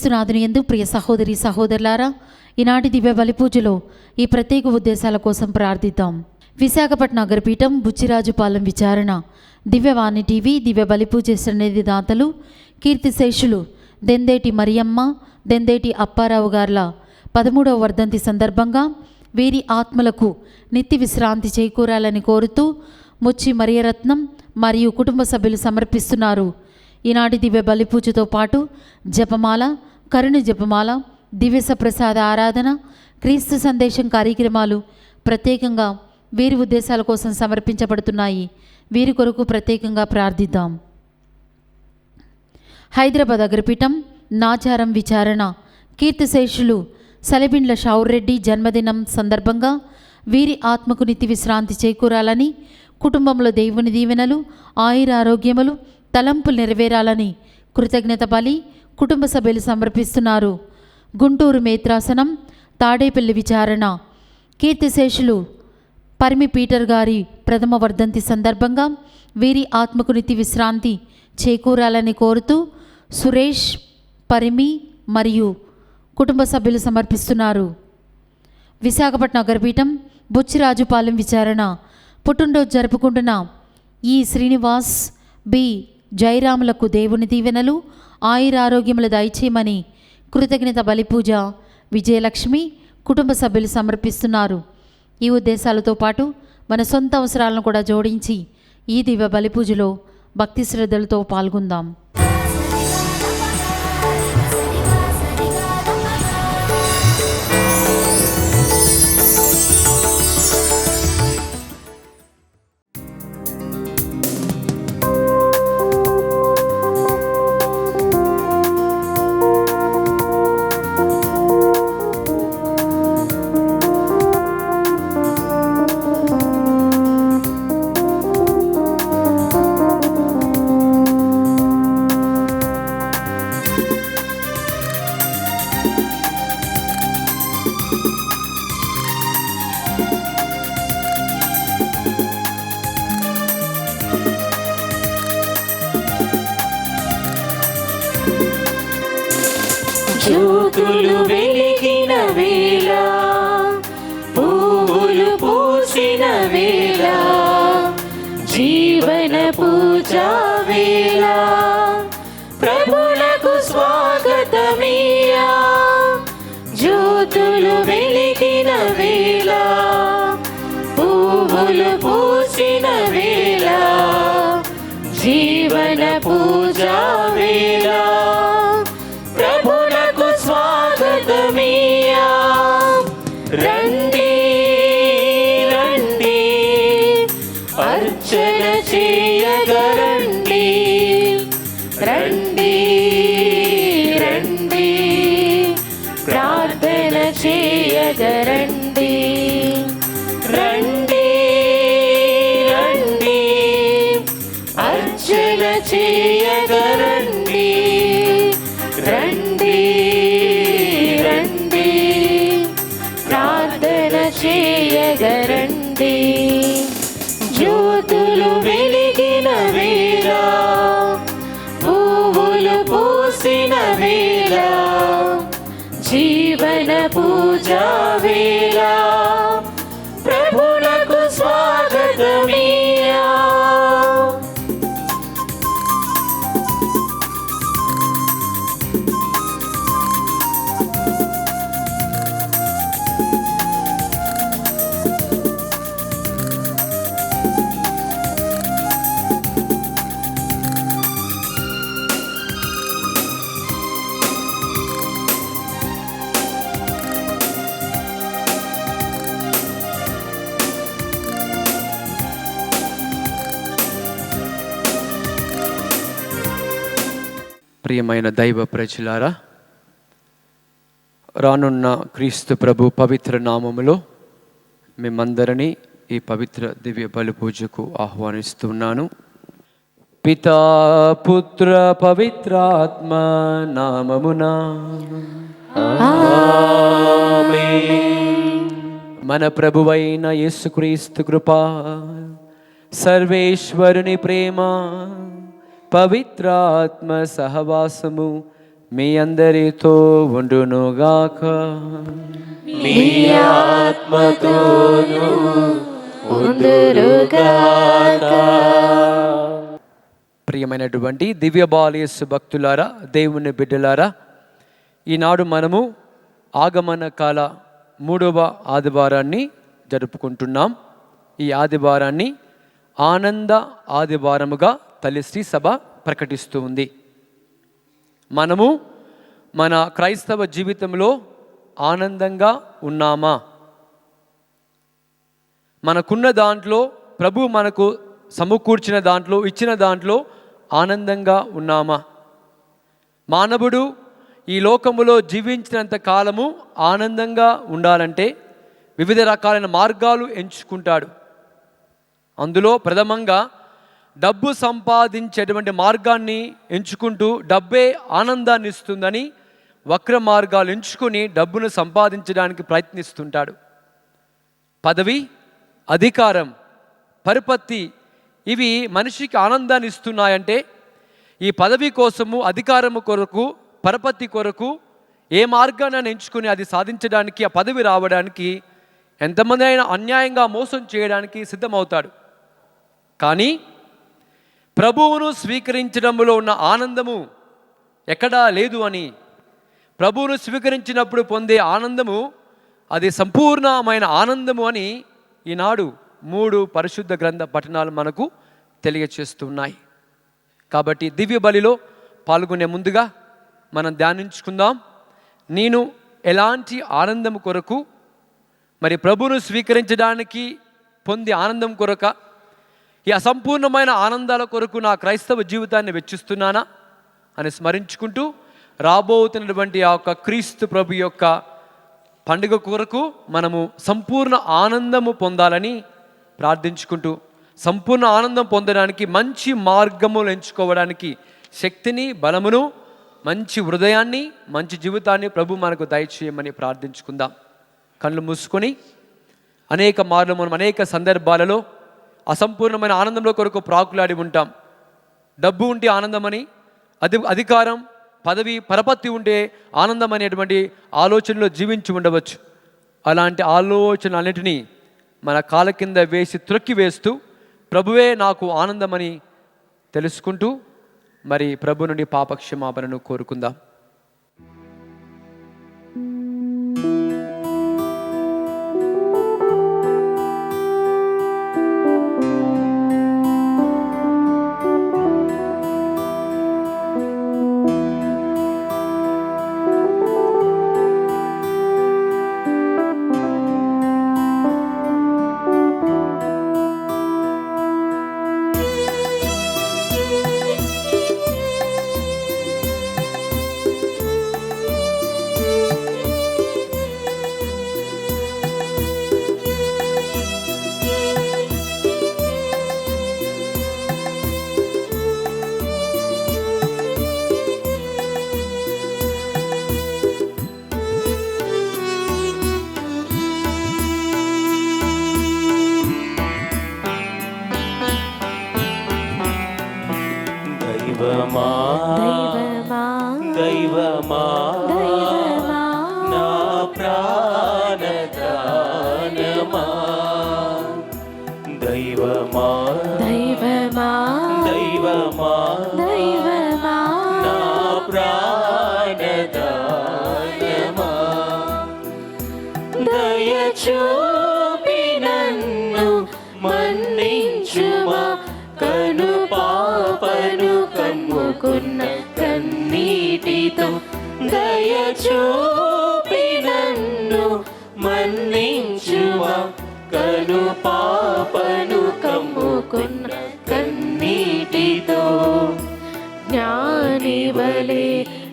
క్రీస్తునాథుని యందు ప్రియ సహోదరి సహోదరులారా, ఈనాటి దివ్య బలి పూజలో ఈ ప్రత్యేక ఉద్దేశాల కోసం ప్రార్థిద్దాం. విశాఖపట్నం నగరపీఠం బుచ్చిరాజుపాలెం విచారణ దివ్యవాణి టీవీ దివ్య బలి పూజ సన్నిధి దాతలు కీర్తిశేషులు దెందేటి మరియమ్మ, దెందేటి అప్పారావు గార్ల 13వ వర్ధంతి సందర్భంగా వీరి ఆత్మలకు నిత్య విశ్రాంతి చేకూరాలని కోరుతూ ముచ్చి మరియరత్నం మరియు కుటుంబ సభ్యులు సమర్పిస్తున్నారు. ఈనాటి దివ్య బలి పూజతో పాటు జపమాల, కరుణ జపమాల, దివ్య సప్రసాద ఆరాధన, క్రీస్తు సందేశం కార్యక్రమాలు ప్రత్యేకంగా వీరి ఉద్దేశాల కోసం సమర్పించబడుతున్నాయి. వీరి కొరకు ప్రత్యేకంగా ప్రార్థిద్దాం. హైదరాబాద్ అగ్రపీఠం నాచారం విచారణ కీర్తిశేషులు సలెబిండ్ల షౌర్రెడ్డి జన్మదినం సందర్భంగా వీరి ఆత్మకు నిత్య విశ్రాంతి చేకూరాలని, కుటుంబంలో దేవుని దీవెనలు, ఆయురారోగ్యములు, తలంపులు నెరవేరాలని కృతజ్ఞత బలి కుటుంబ సభ్యులు సమర్పిస్తున్నారు. గుంటూరు మేత్రాసనం తాడేపల్లి విచారణ కీర్తిశేషులు పరిమి పీటర్ గారి ప్రథమ వర్ధంతి సందర్భంగా వీరి ఆత్మకు నిత్య విశ్రాంతి చేకూరాలని కోరుతూ సురేష్, పరిమి మరియు కుటుంబ సభ్యులు సమర్పిస్తున్నారు. విశాఖపట్నం నగరపీఠం బుచ్చిరాజుపాలెం విచారణ పుట్టినరోజు జరుపుకుంటున్న ఈ శ్రీనివాస్, బి జయరాములకు దేవుని దీవెనలు, ఆయురారోగ్యములు దయచేయమని కృతజ్ఞత బలిపూజ విజయలక్ష్మి కుటుంబ సభ్యులు సమర్పిస్తున్నారు. ఈ ఉద్దేశాలతో పాటు మన సొంత అవసరాలను కూడా జోడించి ఈ దివ్య బలిపూజలో భక్తి శ్రద్ధలతో పాల్గొందాం. జ్యోతులు వెలిగిన వేళ, పూలు పూసిన వేళ, జీవన పూజా వేళ, ప్రభులకు స్వాగతమియా. జ్యోతులు వెలిగిన వేళ, పూలు పూసిన వేళ, జీవన పూజా వేళ, ప్రభులకు స్వాగతమియా. రండి రండి అర్చన చేయగరండి, రండి రండి ప్రార్థన చేయగరండి, రండి రండి అర్చన చేయగరండి, రండి రండి ప్రార్థన చేయగరండి. జ్యోతులు వెలిగిన వేళ, పువ్వులు పూసిన వేళ, జీవన పూజా వేళ, ప్రభులకు స్వాగతమియా. ప్రియమైన దైవ ప్రజలారా, రానున్న క్రీస్తు ప్రభు పవిత్ర నామములో మిమ్మందరినీ ఈ పవిత్ర దివ్య బలి పూజకు ఆహ్వానిస్తున్నాను. పితా పుత్ర పవిత్రాత్మ నామమున ఆమేన్. మన ప్రభువైన యేసుక్రీస్తు కృప, సర్వేశ్వరుని ప్రేమ, పవిత్రాత్మ సహవాసము మీ అందరితో ఉండునుగాక. మీ ఆత్మతోను ఉందురుగాక. ప్రియమైనటువంటి దివ్య బాలయేసు భక్తులారా, దేవుని బిడ్డలారా, ఈనాడు మనము ఆగమన కాల 3వ ఆదివారాన్ని జరుపుకుంటున్నాం. ఈ ఆదివారాన్ని ఆనంద ఆదివారముగా తల్లిశ్రీ సభ ప్రకటిస్తూ ఉంది. మనము మన క్రైస్తవ జీవితంలో ఆనందంగా ఉన్నామా? మనకున్న దాంట్లో, ప్రభు మనకు సమకూర్చిన దాంట్లో, ఇచ్చిన దాంట్లో ఆనందంగా ఉన్నామా? మానవుడు ఈ లోకములో జీవించినంత కాలము ఆనందంగా ఉండాలంటే వివిధ రకాలైన మార్గాలు ఎంచుకుంటాడు. అందులో ప్రథమంగా డబ్బు సంపాదించేటువంటి మార్గాన్ని ఎంచుకుంటూ డబ్బే ఆనందాన్ని ఇస్తుందని వక్ర మార్గాలు ఎంచుకొని డబ్బును సంపాదించడానికి ప్రయత్నిస్తుంటాడు. పదవి, అధికారం, పరపతి ఇవి మనిషికి ఆనందాన్ని ఇస్తున్నాయంటే ఈ పదవి కోసము, అధికారము కొరకు, పరపతి కొరకు ఏ మార్గాన్ని ఎంచుకొని అది సాధించడానికి, ఆ పదవి రావడానికి ఎంతమంది అయినా అన్యాయంగా మోసం చేయడానికి సిద్ధమవుతాడు. కానీ ప్రభువును స్వీకరించడంలో ఉన్న ఆనందము ఎక్కడా లేదు అని, ప్రభువును స్వీకరించినప్పుడు పొందే ఆనందము అది సంపూర్ణమైన ఆనందము అని ఈనాడు 3 పరిశుద్ధ గ్రంథ పఠనాలు మనకు తెలియచేస్తున్నాయి. కాబట్టి దివ్య బలిలో పాల్గొనే ముందుగా మనం ధ్యానించుకుందాం. నేను ఎలాంటి ఆనందం కొరకు, మరి ప్రభువును స్వీకరించడానికి పొందే ఆనందం కొరక, ఈ అసంపూర్ణమైన ఆనందాల కొరకు నా క్రైస్తవ జీవితాన్ని వెచ్చిస్తున్నానా అని స్మరించుకుంటూ రాబోతున్నటువంటి ఆ యొక్క క్రీస్తు ప్రభు యొక్క పండుగ కొరకు మనము సంపూర్ణ ఆనందము పొందాలని ప్రార్థించుకుంటూ, సంపూర్ణ ఆనందం పొందడానికి మంచి మార్గములు ఎంచుకోవడానికి శక్తిని, బలమును, మంచి హృదయాన్ని, మంచి జీవితాన్ని ప్రభు మనకు దయచేయమని ప్రార్థించుకుందాం. కళ్ళు మూసుకొని అనేక మార్లు మనం అనేక సందర్భాలలో అసంపూర్ణమైన ఆనందంలో కొరకు ప్రాకులాడి ఉంటాం. డబ్బు ఉంటే ఆనందమని, అధికారం, పదవి, పరపతి ఉంటే ఆనందం అనేటువంటి ఆలోచనలో జీవించి ఉండవచ్చు. అలాంటి ఆలోచనలన్నిటినీ మన కాళ్ళ కింద వేసి త్రొక్కి వేస్తూ ప్రభువే నాకు ఆనందమని తెలుసుకుంటూ మరి ప్రభు నుండి పాపక్షమాపణను కోరుకుందాం. దైవమా దైవమా నా ప్రాణదానమా, దైవమా దైవమా నా ప్రాణదానమా, దయచూపి నన్ను మన్నించుమా, కను పాపను కమ్ముకున్న కన్నీటితో, దయచూపి నన్ను మన్నించుమా, కను పాపను కమ్ముకున్న కన్నీటితో, జ్ఞాని వలె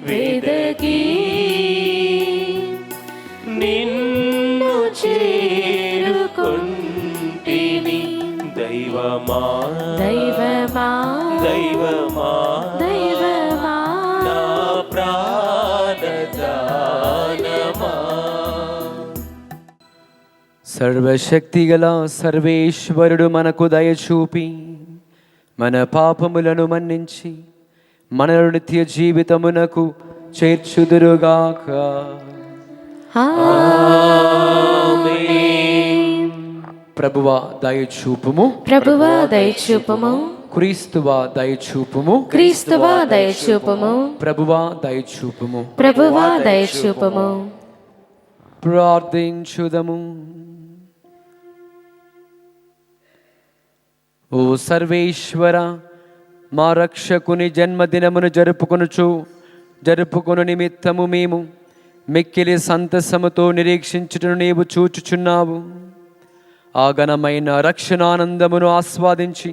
వెదకి నిన్ను చేరుకొంటిని, దైవమా దైవమా దైవమా దైవమా నా ప్రాణదానమా. సర్వశక్తిగల సర్వేశ్వరుడు మనకు దయచూపి మన పాపములను మన్నించి మనను నిత్య జీవితమునకు చేర్చుదురుగాక. ప్రభువా దయచూపుము, ప్రభువా దయచూపుము, క్రీస్తువా దయచూపుము, క్రీస్తువా దయచూపుము, ప్రభువా దయచూపుము. ప్రభువా దయచూపుము. ప్రార్థించుదము. ఓ సర్వేశ్వర, మా రక్షకుని జన్మదినమును జరుపుకొను నిమిత్తము మేము మిక్కిలి సంతసముతో నిరీక్షించుటను నీవు చూచుచున్నావు. ఆ ఘనమైన రక్షణానందమును ఆస్వాదించి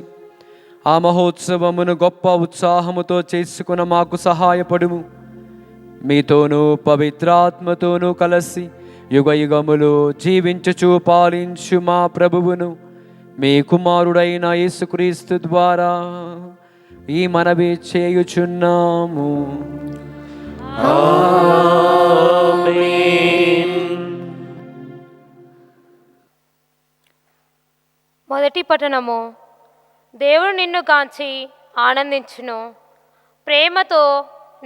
ఆ మహోత్సవమును గొప్ప ఉత్సాహముతో చేసుకున్న మాకు సహాయపడుము. మీతోనూ పవిత్రాత్మతోనూ కలిసి యుగయుగములు జీవించుచు పాలించు మా ప్రభువును, మీ కుమారుడైన యేసుక్రీస్తు ద్వారా ఈ మనవి చేయుచున్నాము. మొదటి పఠనము. దేవుడు నిన్ను గాంచి ఆనందించును, ప్రేమతో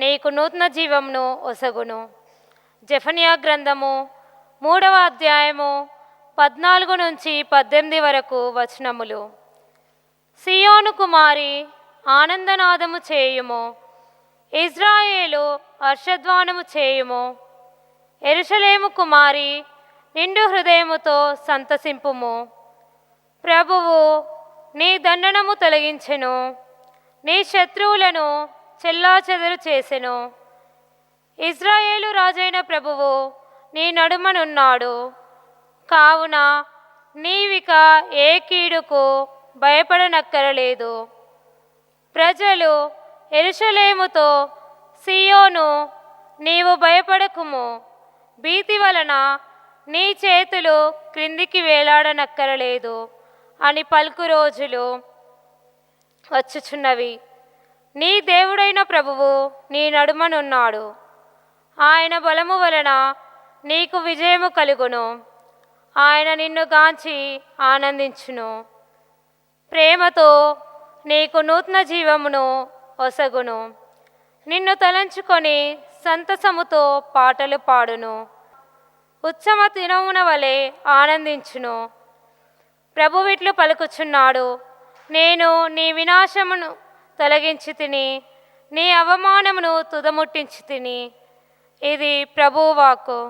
నీకు నూతన జీవమును ఒసగును. జెఫన్యా గ్రంథము 3వ అధ్యాయము 14 నుంచి 18 వరకు వచనములు. సియోను కుమారి ఆనందనాదము చేయుము, ఇజ్రాయేలు హర్షధ్వానము చేయుము. యెరూషలేము కుమారి నిండు హృదయముతో సంతసింపుము. ప్రభువు నీ దండనము తొలగించెను, నీ శత్రువులను చెల్లాచెదరు చేసెను. ఇజ్రాయేలు రాజైన ప్రభువు నీ నడుమనున్నాడు, కావున నీవిక ఏ కీడుకు భయపడనక్కరలేదు. ప్రజలు యెరూషలేముతో, సియోను నీవు భయపడకుము, భీతి వలన నీ చేతులు క్రిందికి వేలాడనక్కరలేదు అని పలుకు రోజులు వచ్చుచున్నవి. నీ దేవుడైన ప్రభువు నీ నడుమనున్నాడు, ఆయన బలము వలన నీకు విజయము కలుగును. ఆయన నిన్ను గాంచి ఆనందించును, ప్రేమతో నీకు నూతన జీవమును ఒసగును. నిన్ను తలంచుకొని సంతసముతో పాటలు పాడును, ఉత్సవ దినమున వలె ఆనందించును. ప్రభువిట్లు పలుకుచున్నాడు, నేను నీ వినాశమును తొలగించి తిని, నీ అవమానమును తుదముట్టించి తిని. ఇది ప్రభువు వాక్కు.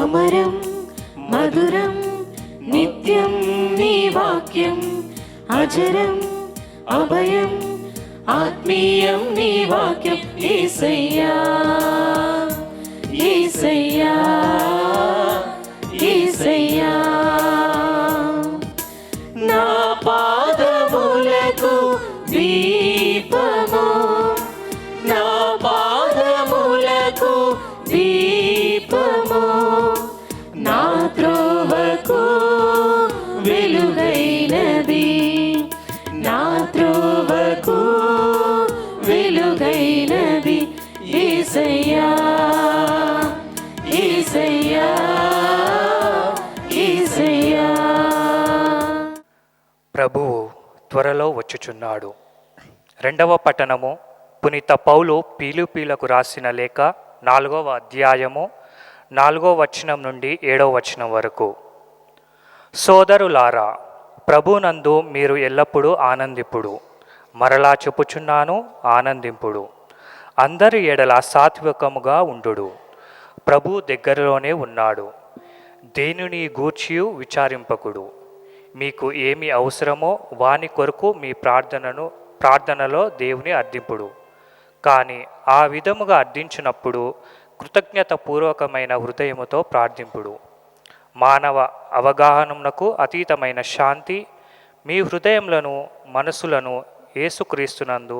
అమరం మధురం నిత్యం నీ వాక్యం, అజరం అభయం ఆత్మీయం నీ వాక్యం. యేసయ్యా యేసయ్యా యేసయ్యా, నా పాదములకు దీపము, నా పాదములకు దీపము, నా త్రోవకు వెలుగైనది, నా త్రోవకు వెలుగైనది. యేసయ్యా యేసయ్యా యేసయ్యా. ప్రభువు త్వరలో వచ్చుచున్నాడు. రెండవ పట్టణము. పునీత పౌలు పీలుపీలకు రాసిన లేఖ 4వ అధ్యాయము 4వ వచనం నుండి 7వ వచనం వరకు. సోదరులారా, ప్రభునందు మీరు ఎల్లప్పుడూ ఆనందింపుడు. మరలా చెప్పుచున్నాను, ఆనందింపుడు. అందరి ఎడల సాత్వికముగా ఉండుడు. ప్రభు దగ్గరలోనే ఉన్నాడు. దేనిని గూర్చియు విచారింపకుడు. మీకు ఏమి అవసరమో వాని కొరకు మీ ప్రార్థనలో దేవుని అర్థింపుడు. కానీ ఆ విధముగా అర్థించినప్పుడు కృతజ్ఞత పూర్వకమైన హృదయముతో ప్రార్థింపుడు. మానవ అవగాహనమునకు అతీతమైన శాంతి మీ హృదయములను మనసులను యేసుక్రీస్తునందు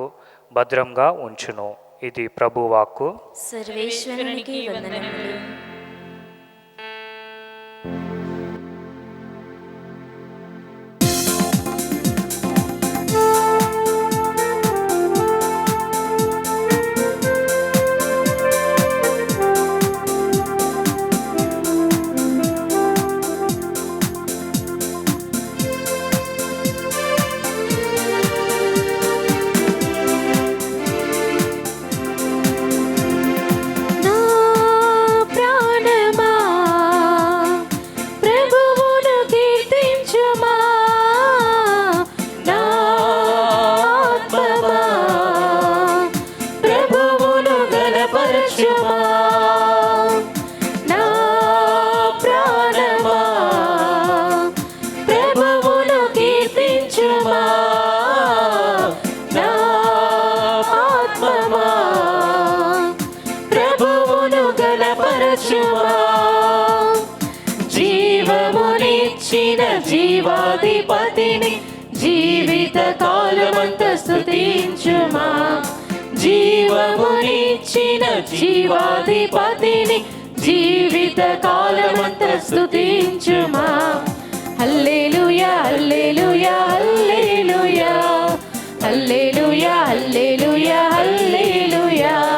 భద్రంగా ఉంచును. ఇది ప్రభువాక్కు. సర్వేశ్వరునికి వందనములు. జీవమునిచ్చిన జీవాధిపతిని జీవిత కాలమంత స్తుతించుమా. జీవమునిచ్చిన జీవాధిపతిని జీవిత కాలమంత స్తుతించుమా. హల్లెలూయా hallelujah hallelujah hallelujah hallelujah hallelujah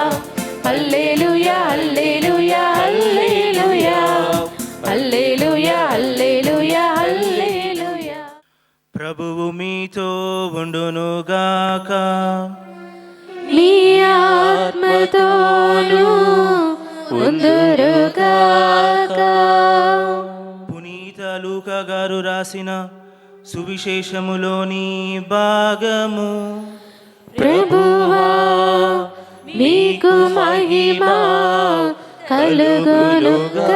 hallelujah hallelujah hallelujah hallelujah hallelujah హల్లెలూయా. ప్రభువు మీతో ఉండునుగాక. మీ ఆత్మతోను ఉందురుగాక. పునీత లూకా గారు రాసిన సువిశేషములోని భాగము. ప్రభువా మీకు మహిమ కలుగునుగాక.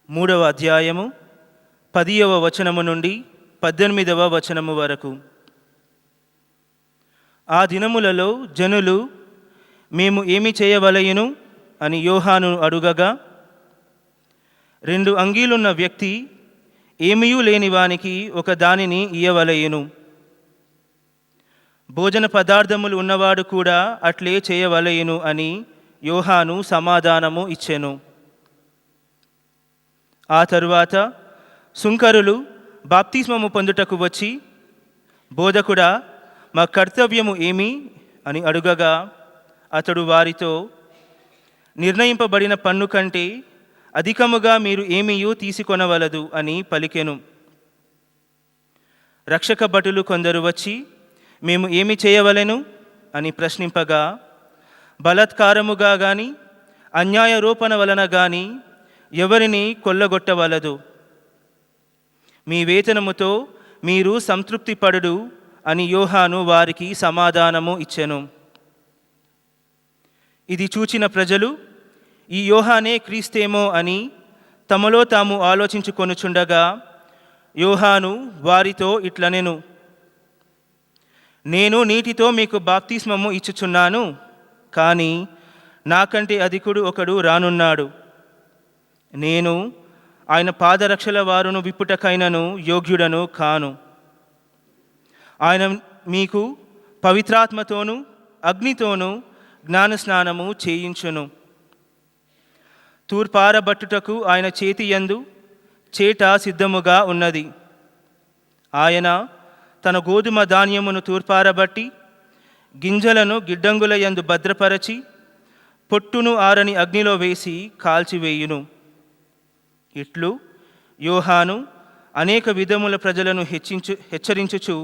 మూడవ అధ్యాయము 10వ వచనము నుండి 18వ వచనము వరకు. ఆ దినములలో జనులు మేము ఏమి చేయవలయును అని యోహాను అడుగగా, 2 అంగీలున్న వ్యక్తి ఏమీయూ లేని వానికి ఒక దానిని ఇయ్యవలయును, భోజన పదార్థములు ఉన్నవాడు కూడా అట్లే చేయవలయును అని యోహాను సమాధానము ఇచ్చెను. ఆ తరువాత సుంకరులు బాప్తిస్మము పొందుటకు వచ్చి, బోధకుడా, మా కర్తవ్యము ఏమి అని అడుగగా, అతడు వారితో, నిర్ణయింపబడిన పన్ను కంటే అధికముగా మీరు ఏమీయూ తీసుకొనవలదు అని పలికెను. రక్షక భటులు కొందరు వచ్చి, మేము ఏమి చేయవలెను అని ప్రశ్నింపగా, బలాత్కారముగా గాని అన్యాయరోపణ వలన గాని ఎవరిని కొల్లగొట్టవలదు, మీ వేతనముతో మీరు సంతృప్తి పడుడు అని యోహాను వారికి సమాధానము ఇచ్చెను. ఇది చూచిన ప్రజలు ఈ యోహానే క్రీస్తేమో అని తమలో తాము ఆలోచించుకొనుచుండగా, యోహాను వారితో ఇట్లనెను, నేను నీటితో మీకు బాప్తిస్మము ఇచ్చుచున్నాను, కానీ నాకంటే అధికుడు ఒకడు రానున్నాడు. నేను ఆయన పాదరక్షల వారును విప్పుటకైనను యోగ్యుడను కాను. ఆయన మీకు పవిత్రాత్మతోనూ అగ్నితోనూ జ్ఞానస్నానము చేయించును. తూర్పారబట్టుటకు ఆయన చేతి యందు చేట సిద్ధముగా ఉన్నది. ఆయన తన గోధుమ ధాన్యమును తూర్పారబట్టి గింజలను గిడ్డంగుల యందు భద్రపరచి పొట్టును ఆరని అగ్నిలో వేసి కాల్చివేయును. ఇట్లు యోహాను అనేక విధముల ప్రజలను హెచ్చరించుచు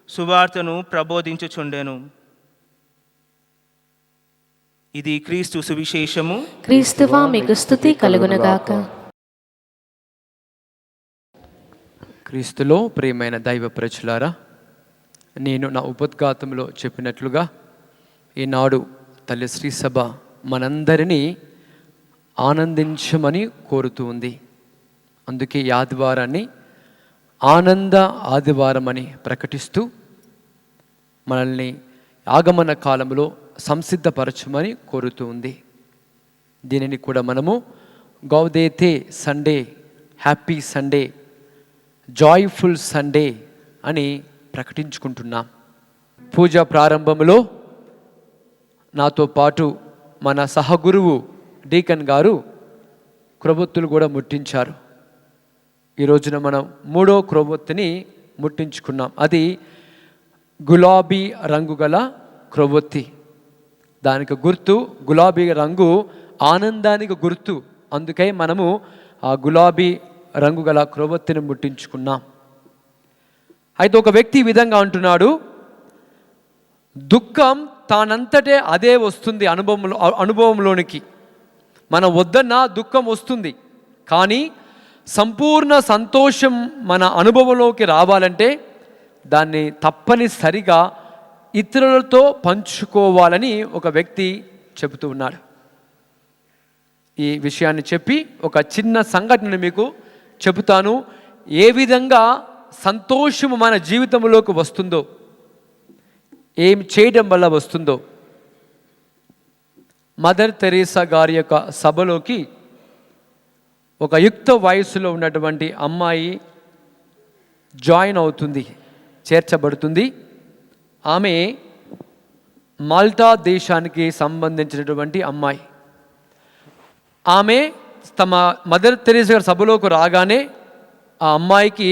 సువార్తను ప్రబోధించుచుండెను. ఇది క్రీస్తు సువిశేషము. క్రీస్తువా మీకు స్తుతి కలుగునుగాక. క్రీస్తులో ప్రియమైన దైవ ప్రజలారా, నేను నా ఉపోద్ఘాతంలో చెప్పినట్లుగా ఈనాడు తల్లి శ్రీ సభ మనందరినీ ఆనందించమని కోరుతూ ఉంది. అందుకే ఈ ఆదివారాన్ని ఆనంద ఆదివారం అని ప్రకటిస్తూ మనల్ని ఆగమన కాలంలో సంసిద్ధపరచమని కోరుతూ ఉంది. దీనిని కూడా మనము Gaudete Sunday happy Sunday, joyful Sunday అని ప్రకటించుకుంటున్నాం. పూజ ప్రారంభంలో నాతో పాటు మన సహగురువు డీకన్ గారు క్రొవ్వొత్తులు కూడా ముట్టించారు. ఈ రోజున మనం 3వ క్రొవ్వొత్తిని ముట్టించుకున్నాం. అది గులాబీ రంగు గల క్రొవ్వొత్తి. దానికి గుర్తు గులాబీ రంగు ఆనందానికి గుర్తు. అందుకే మనము ఆ గులాబీ రంగు గల క్రొవ్వొత్తిని ముట్టించుకున్నాం. అయితే ఒక వ్యక్తి ఈ విధంగా అంటున్నాడు, దుఃఖం తానంతటే అదే వస్తుంది అనుభవంలోనికి. మనం వద్దన్నా దుఃఖం వస్తుంది, కానీ సంపూర్ణ సంతోషం మన అనుభవంలోకి రావాలంటే దాన్ని తప్పనిసరిగా ఇతరులతో పంచుకోవాలని ఒక వ్యక్తి చెబుతూ ఉన్నాడు. ఈ విషయాన్ని చెప్పి ఒక చిన్న సంఘటన మీకు చెబుతాను. ఏ విధంగా సంతోషము మన జీవితంలోకి వస్తుందో, ఏం చేయడం వల్ల వస్తుందో. మదర్ తెరీసా గారి యొక్క సభలోకి ఒక యుక్త వయస్సులో ఉన్నటువంటి అమ్మాయి జాయిన్ అవుతుంది, చేర్చబడుతుంది. ఆమె మాల్టా దేశానికి సంబంధించినటువంటి అమ్మాయి. ఆమె తమ మదర్ తెరీసా గారి సభలోకి రాగానే ఆ అమ్మాయికి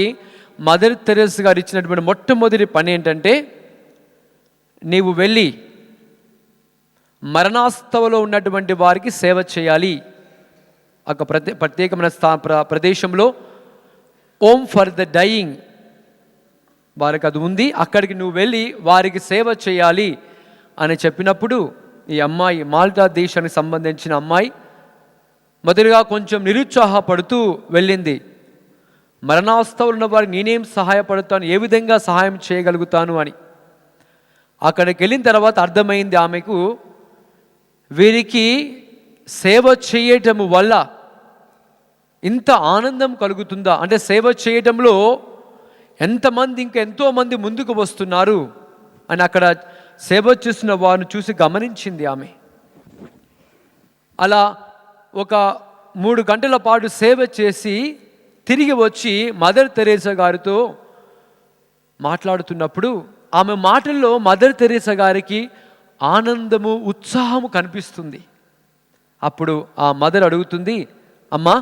మదర్ తెరీసా గారు ఇచ్చినటువంటి మొట్టమొదటి పని ఏంటంటే, నీవు వెళ్ళి మరణాస్తవలో ఉన్నటువంటి వారికి సేవ చేయాలి. ఒక ప్రత్యేకమైన ప్రదేశంలో ఓమ్ ఫర్ ద డయింగ్ వారికి అది ఉంది, అక్కడికి నువ్వు వెళ్ళి వారికి సేవ చేయాలి అని చెప్పినప్పుడు ఈ అమ్మాయి, మాల్టా దేశానికి సంబంధించిన అమ్మాయి, మొదటిగా కొంచెం నిరుత్సాహపడుతూ వెళ్ళింది. మరణావస్థలో ఉన్న వారికి నేనేం సహాయపడతాను, ఏ విధంగా సహాయం చేయగలుగుతాను అని. అక్కడికి వెళ్ళిన తర్వాత అర్థమైంది ఆమెకు, వీరికి సేవ చేయటం వల్ల ఇంత ఆనందం కలుగుతుందా, అంటే సేవ చేయటంలో ఎంతమంది, ఇంకా ఎంతోమంది ముందుకు వస్తున్నారు అని అక్కడ సేవ చేస్తున్న వారిని చూసి గమనించింది ఆమె. అలా ఒక 3 గంటల పాటు సేవ చేసి తిరిగి వచ్చి మదర్ తెరీసా గారితో మాట్లాడుతున్నప్పుడు ఆమె మాటల్లో మదర్ తెరీసా గారికి ఆనందము, ఉత్సాహము కనిపిస్తుంది. అప్పుడు ఆ మదర్ అడుగుతుంది, అమ్మా,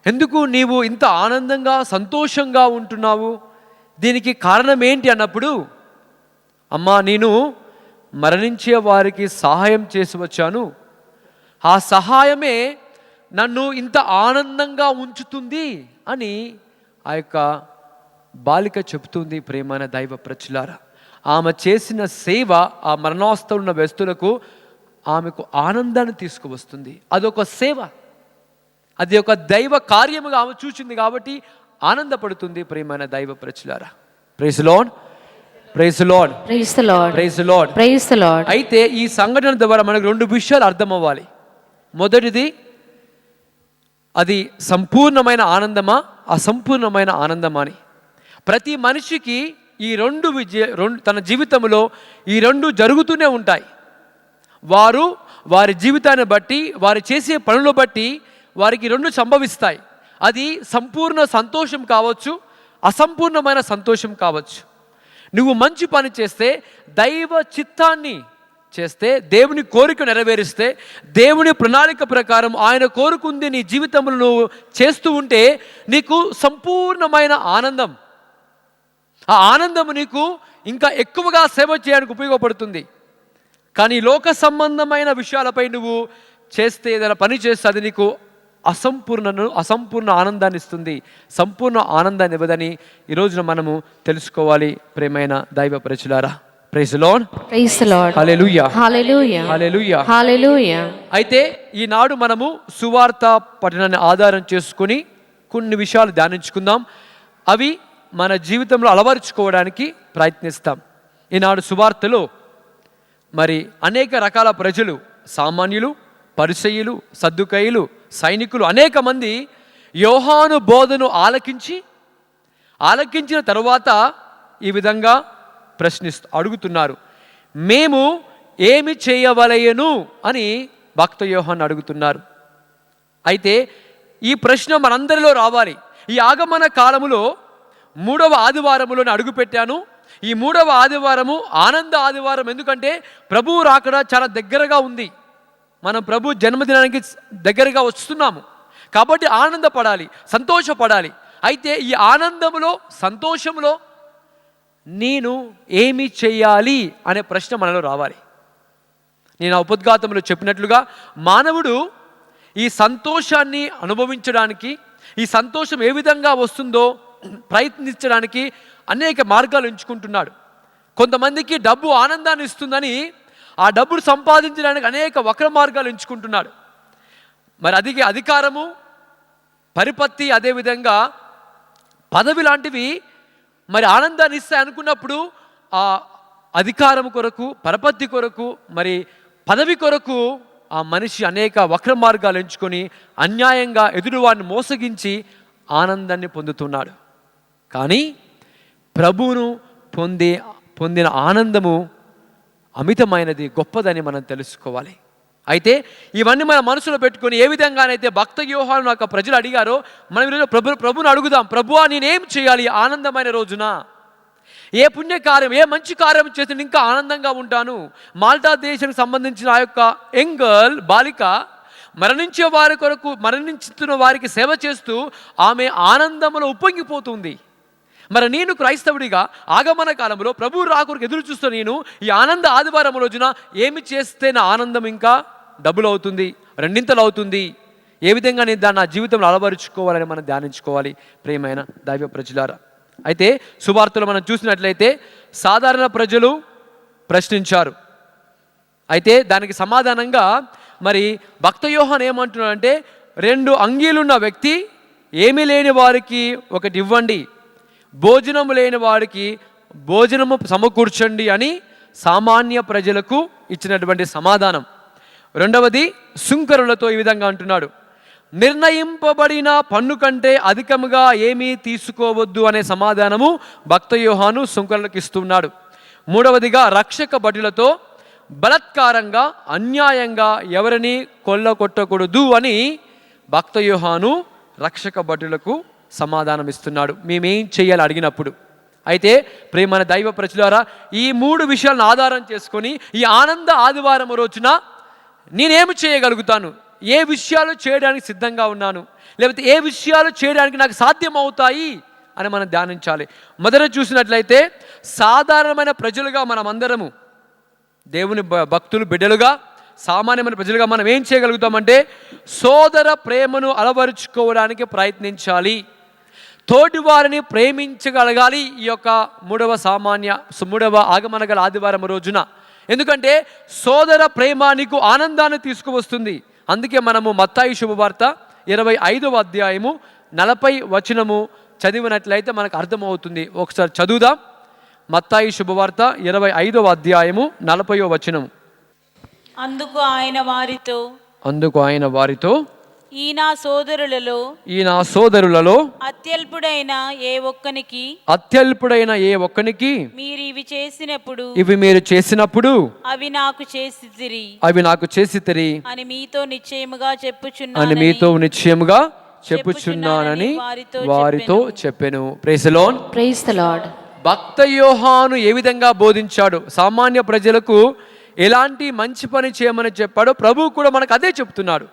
ఎందుకు నీవు ఇంత ఆనందంగా సంతోషంగా ఉంటున్నావు, దీనికి కారణం ఏంటి అన్నప్పుడు, అమ్మా, నేను మరణించే వారికి సహాయం చేసి వచ్చాను, ఆ సహాయమే నన్ను ఇంత ఆనందంగా ఉంచుతుంది అని ఆ యొక్క బాలిక చెబుతుంది. ప్రేమైన దైవ ప్రజలారా, ఆమె చేసిన సేవ ఆ మరణావస్థలో ఉన్న వ్యక్తులకు ఆమెకు ఆనందాన్ని తీసుకువస్తుంది. అదొక సేవ, అది ఒక దైవ కార్యముగా ఆమె చూసింది కాబట్టి ఆనందపడుతుంది. ప్రేమైన దైవ ప్రజలారా, praise lord, praise lord, praise the lord, praise lord, praise the Lord. అయితే ఈ సంఘటన ద్వారా మనకు 2 విషయాలు అర్థం అవ్వాలి. మొదటిది, అది సంపూర్ణమైన ఆనందమా, అసంపూర్ణమైన ఆనందమా అని. ప్రతి మనిషికి ఈ రెండు తన జీవితంలో ఈ 2 జరుగుతూనే ఉంటాయి. వారి జీవితాన్ని బట్టి, వారు చేసే పనులు బట్టి వారికి 2 సంభవిస్తాయి. అది సంపూర్ణ సంతోషం కావచ్చు, అసంపూర్ణమైన సంతోషం కావచ్చు. నువ్వు మంచి పని చేస్తే, దైవ చిత్తాన్ని చేస్తే, దేవుని కోరిక నెరవేరిస్తే, దేవుని ప్రణాళిక ప్రకారం ఆయన కోరుకుంది నీ జీవితంలో నువ్వు చేస్తూ ఉంటే నీకు సంపూర్ణమైన ఆనందం. ఆ ఆనందము నీకు ఇంకా ఎక్కువగా సేవ చేయడానికి ఉపయోగపడుతుంది. కానీ లోక సంబంధమైన విషయాలపై నువ్వు చేస్తే, ఏదైనా పని చేస్తే అది నీకు అసంపూర్ణ ఆనందాన్ని ఇస్తుంది, సంపూర్ణ ఆనందాన్ని ఇవ్వదని ఈరోజున మనము తెలుసుకోవాలి. ప్రేమైన దైవ ప్రజలారా, praise lord, praise the lord, hallelujah, hallelujah, hallelujah, hallelujah. అయితే ఈనాడు మనము సువార్త పఠనాన్ని ఆధారం చేసుకుని కొన్ని విషయాలు ధ్యానించుకుందాం. అవి మన జీవితంలో అలవరుచుకోవడానికి ప్రయత్నిస్తాం. ఈనాడు సువార్తలో మరి అనేక రకాల ప్రజలు, సామాన్యులు, పరిసయ్యులు, సద్దుకయ్యులు, సైనికులు, అనేక మంది యోహాను బోధను ఆలకించిన తరువాత ఈ విధంగా అడుగుతున్నారు, మేము ఏమి చేయవలయను అని భక్త యోహాను అడుగుతున్నారు. అయితే ఈ ప్రశ్న మనందరిలో రావాలి. ఈ ఆగమన కాలములో 3వ ఆదివారములో అడుగుపెట్టాను. ఈ 3వ ఆదివారము ఆనంద ఆదివారం. ఎందుకంటే ప్రభువు రాకడ చాలా దగ్గరగా ఉంది. మనం ప్రభు జన్మదినానికి దగ్గరగా వస్తున్నాము కాబట్టి ఆనందపడాలి, సంతోషపడాలి. అయితే ఈ ఆనందములో, సంతోషంలో నేను ఏమి చేయాలి అనే ప్రశ్న మనలో రావాలి. నేను ఆ ఉపద్ఘాతంలో చెప్పినట్లుగా మానవుడు ఈ సంతోషాన్ని అనుభవించడానికి, ఈ సంతోషం ఏ విధంగా వస్తుందో ప్రయత్నించడానికి అనేక మార్గాలు ఎంచుకుంటున్నాడు. కొంతమందికి డబ్బు ఆనందాన్ని ఇస్తుందని ఆ డబ్బును సంపాదించడానికి అనేక వక్ర మార్గాలు ఎంచుకుంటున్నాడు. మరి అధికారము, పరిపత్తి, అదేవిధంగా పదవి లాంటివి మరి ఆనందాన్ని ఇస్తాయి అనుకున్నప్పుడు ఆ అధికారం కొరకు, పరపత్తి కొరకు, మరి పదవి కొరకు ఆ మనిషి అనేక వక్ర మార్గాలు ఎంచుకొని అన్యాయంగా ఎదురువాడిని మోసగించి ఆనందాన్ని పొందుతున్నాడు. కానీ ప్రభువును పొందిన ఆనందము అమితమైనది, గొప్పదని మనం తెలుసుకోవాలి. అయితే ఇవన్నీ మన మనసులో పెట్టుకొని ఏ విధంగానైతే భక్త యోహాను నాకు ప్రజలు అడిగారో మనం ఈరోజు ప్రభుని అడుగుదాం. ప్రభువా, నేనేం చేయాలి ఆనందమైన రోజున? ఏ పుణ్యకార్యం, ఏ మంచి కార్యం చేసి ఇంకా ఆనందంగా ఉంటాను? మాల్టా దేశానికి సంబంధించిన ఆ యొక్క యంగ్ గర్ల్, బాలిక మరణించుతున్న వారికి సేవ చేస్తూ ఆమె ఆనందంలో ఉప్పొంగిపోతుంది. మరి నేను క్రైస్తవుడిగా ఆగమన కాలంలో ప్రభువు రాకురికి ఎదురు చూస్తూ నేను ఈ ఆనంద ఆదివారం రోజున ఏమి చేస్తే నా ఆనందం ఇంకా డబుల్ అవుతుంది, రెండింతలు అవుతుంది? ఏ విధంగా నేను దాన్ని నా జీవితంలో అలవరుచుకోవాలని మనం ధ్యానించుకోవాలి ప్రియమైన దైవ ప్రజలారా. అయితే సువార్తలు మనం చూసినట్లయితే సాధారణ ప్రజలు ప్రశ్నించారు. అయితే దానికి సమాధానంగా మరి భక్త యోహాను ఏమంటున్నాడంటే, 2 అంగీలున్న వ్యక్తి ఏమీ లేని వారికి ఒకటి ఇవ్వండి, భోజనము లేని వారికి భోజనము సమకూర్చండి అని సామాన్య ప్రజలకు ఇచ్చినటువంటి సమాధానం. రెండవది సుంకరులతో ఈ విధంగా అంటున్నాడు, నిర్ణయింపబడిన పన్ను కంటే అధికముగా ఏమీ తీసుకోవద్దు అనే సమాధానము భక్త యోహాను సుంకరులకు ఇస్తున్నాడు. మూడవదిగా రక్షక భటులతో బలత్కారంగా, అన్యాయంగా ఎవరిని కొల్లగొట్టకూడదు అని భక్త యోహాను రక్షక భటులకు సమాధానం ఇస్తున్నాడు, మేమేం చేయాలి అడిగినప్పుడు. అయితే ప్రియమైన దైవ ప్రజలారా, ఈ 3 విషయాలను ఆధారం చేసుకొని ఈ ఆనంద ఆదివారం రోజున నేనేమి చేయగలుగుతాను, ఏ విషయాలు చేయడానికి సిద్ధంగా ఉన్నాను, లేకపోతే ఏ విషయాలు చేయడానికి నాకు సాధ్యం అవుతాయి అని మనం ధ్యానించాలి. మొదట చూసినట్లయితే సాధారణమైన ప్రజలుగా మనం అందరము, దేవుని భక్తులు, బిడ్డలుగా, సామాన్యమైన ప్రజలుగా మనం ఏం చేయగలుగుతామంటే సోదర ప్రేమను అలవరుచుకోవడానికి ప్రయత్నించాలి. తోటి వారిని ప్రేమించగలగాలి ఈ యొక్క 3వ ఆగమన గల ఆదివారం రోజున. ఎందుకంటే సోదర ప్రేమ నీకు ఆనందాన్ని తీసుకువస్తుంది. అందుకే మనము మత్తాయి శుభవార్త 25వ అధ్యాయము 40 వచనము చదివినట్లయితే మనకు అర్థమవుతుంది. ఒకసారి చదువుదాం. మత్తాయి శుభవార్త 25వ అధ్యాయము 40వ వచనము. అందుకు ఆయన వారితో ఈ నా సోదరులలో అత్యల్పుడైన ఏ ఒక్కనికి మీరు ఇవి చేసినప్పుడు అవి నాకు చేసితిరి అని మీతో నిశ్చయముగా చెప్పుచున్నానని వారితో చెప్పెను. Praise the lord. భక్త యోహాను ఏ విధంగా బోధించాడు, సామాన్య ప్రజలకు ఎలాంటి మంచి పని చేయమని చెప్పాడో ప్రభువు కూడా మనకు అదే చెప్తున్నాడు.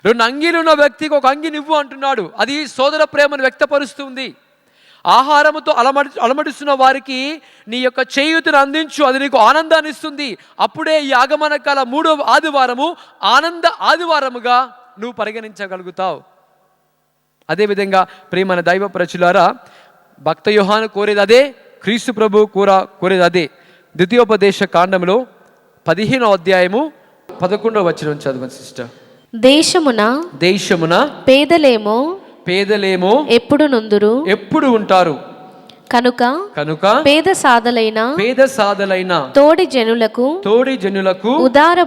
2 అంగీలు ఉన్న వ్యక్తికి ఒక అంగి నివ్వు అంటున్నాడు. అది సోదర ప్రేమను వ్యక్తపరుస్తుంది. ఆహారముతో అలమడిస్తున్న వారికి నీ యొక్క చేయూతను అందించు, అది నీకు ఆనందాన్ని ఇస్తుంది. అప్పుడే ఈ ఆగమన కాల 3వ ఆదివారము ఆనంద ఆదివారముగా నువ్వు పరిగణించగలుగుతావు. అదేవిధంగా ప్రియమైన దైవ ప్రజలారా, భక్త యోహాను కోరేది అదే, క్రీస్తు ప్రభు కోరేది అదే. ద్వితీయోపదేశ కాండంలో 15వ అధ్యాయము 11వ వచనం చదవండి సిస్టర్. దేశమున పేదలేమో ఎప్పుడు ఉంటారు కనుక పేద సాదలైన తోడి జనులకు ఉదార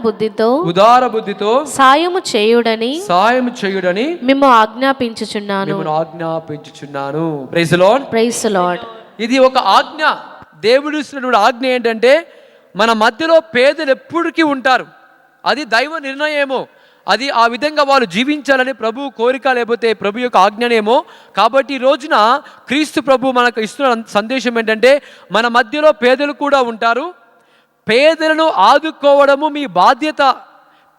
బుద్ధితో సాయము చేయుడని మేము ఆజ్ఞాపించుచున్నాను. Praise the lord. ఇది ఒక ఆజ్ఞ, దేవుడు ఇస్తున్నటువంటి ఆజ్ఞ. ఏంటంటే మన మధ్యలో పేదలు ఎప్పటికీ ఉంటారు. అది దైవ నిర్ణయమో. అది ఆ విధంగా వాళ్ళు జీవించాలని ప్రభు కోరిక, లేకపోతే ప్రభు యొక్క ఆజ్ఞనేమో. కాబట్టి ఈ రోజున క్రీస్తు ప్రభు మనకు ఇస్తున్న సందేశం ఏంటంటే, మన మధ్యలో పేదలు కూడా ఉంటారు, పేదలను ఆదుకోవడము మీ బాధ్యత.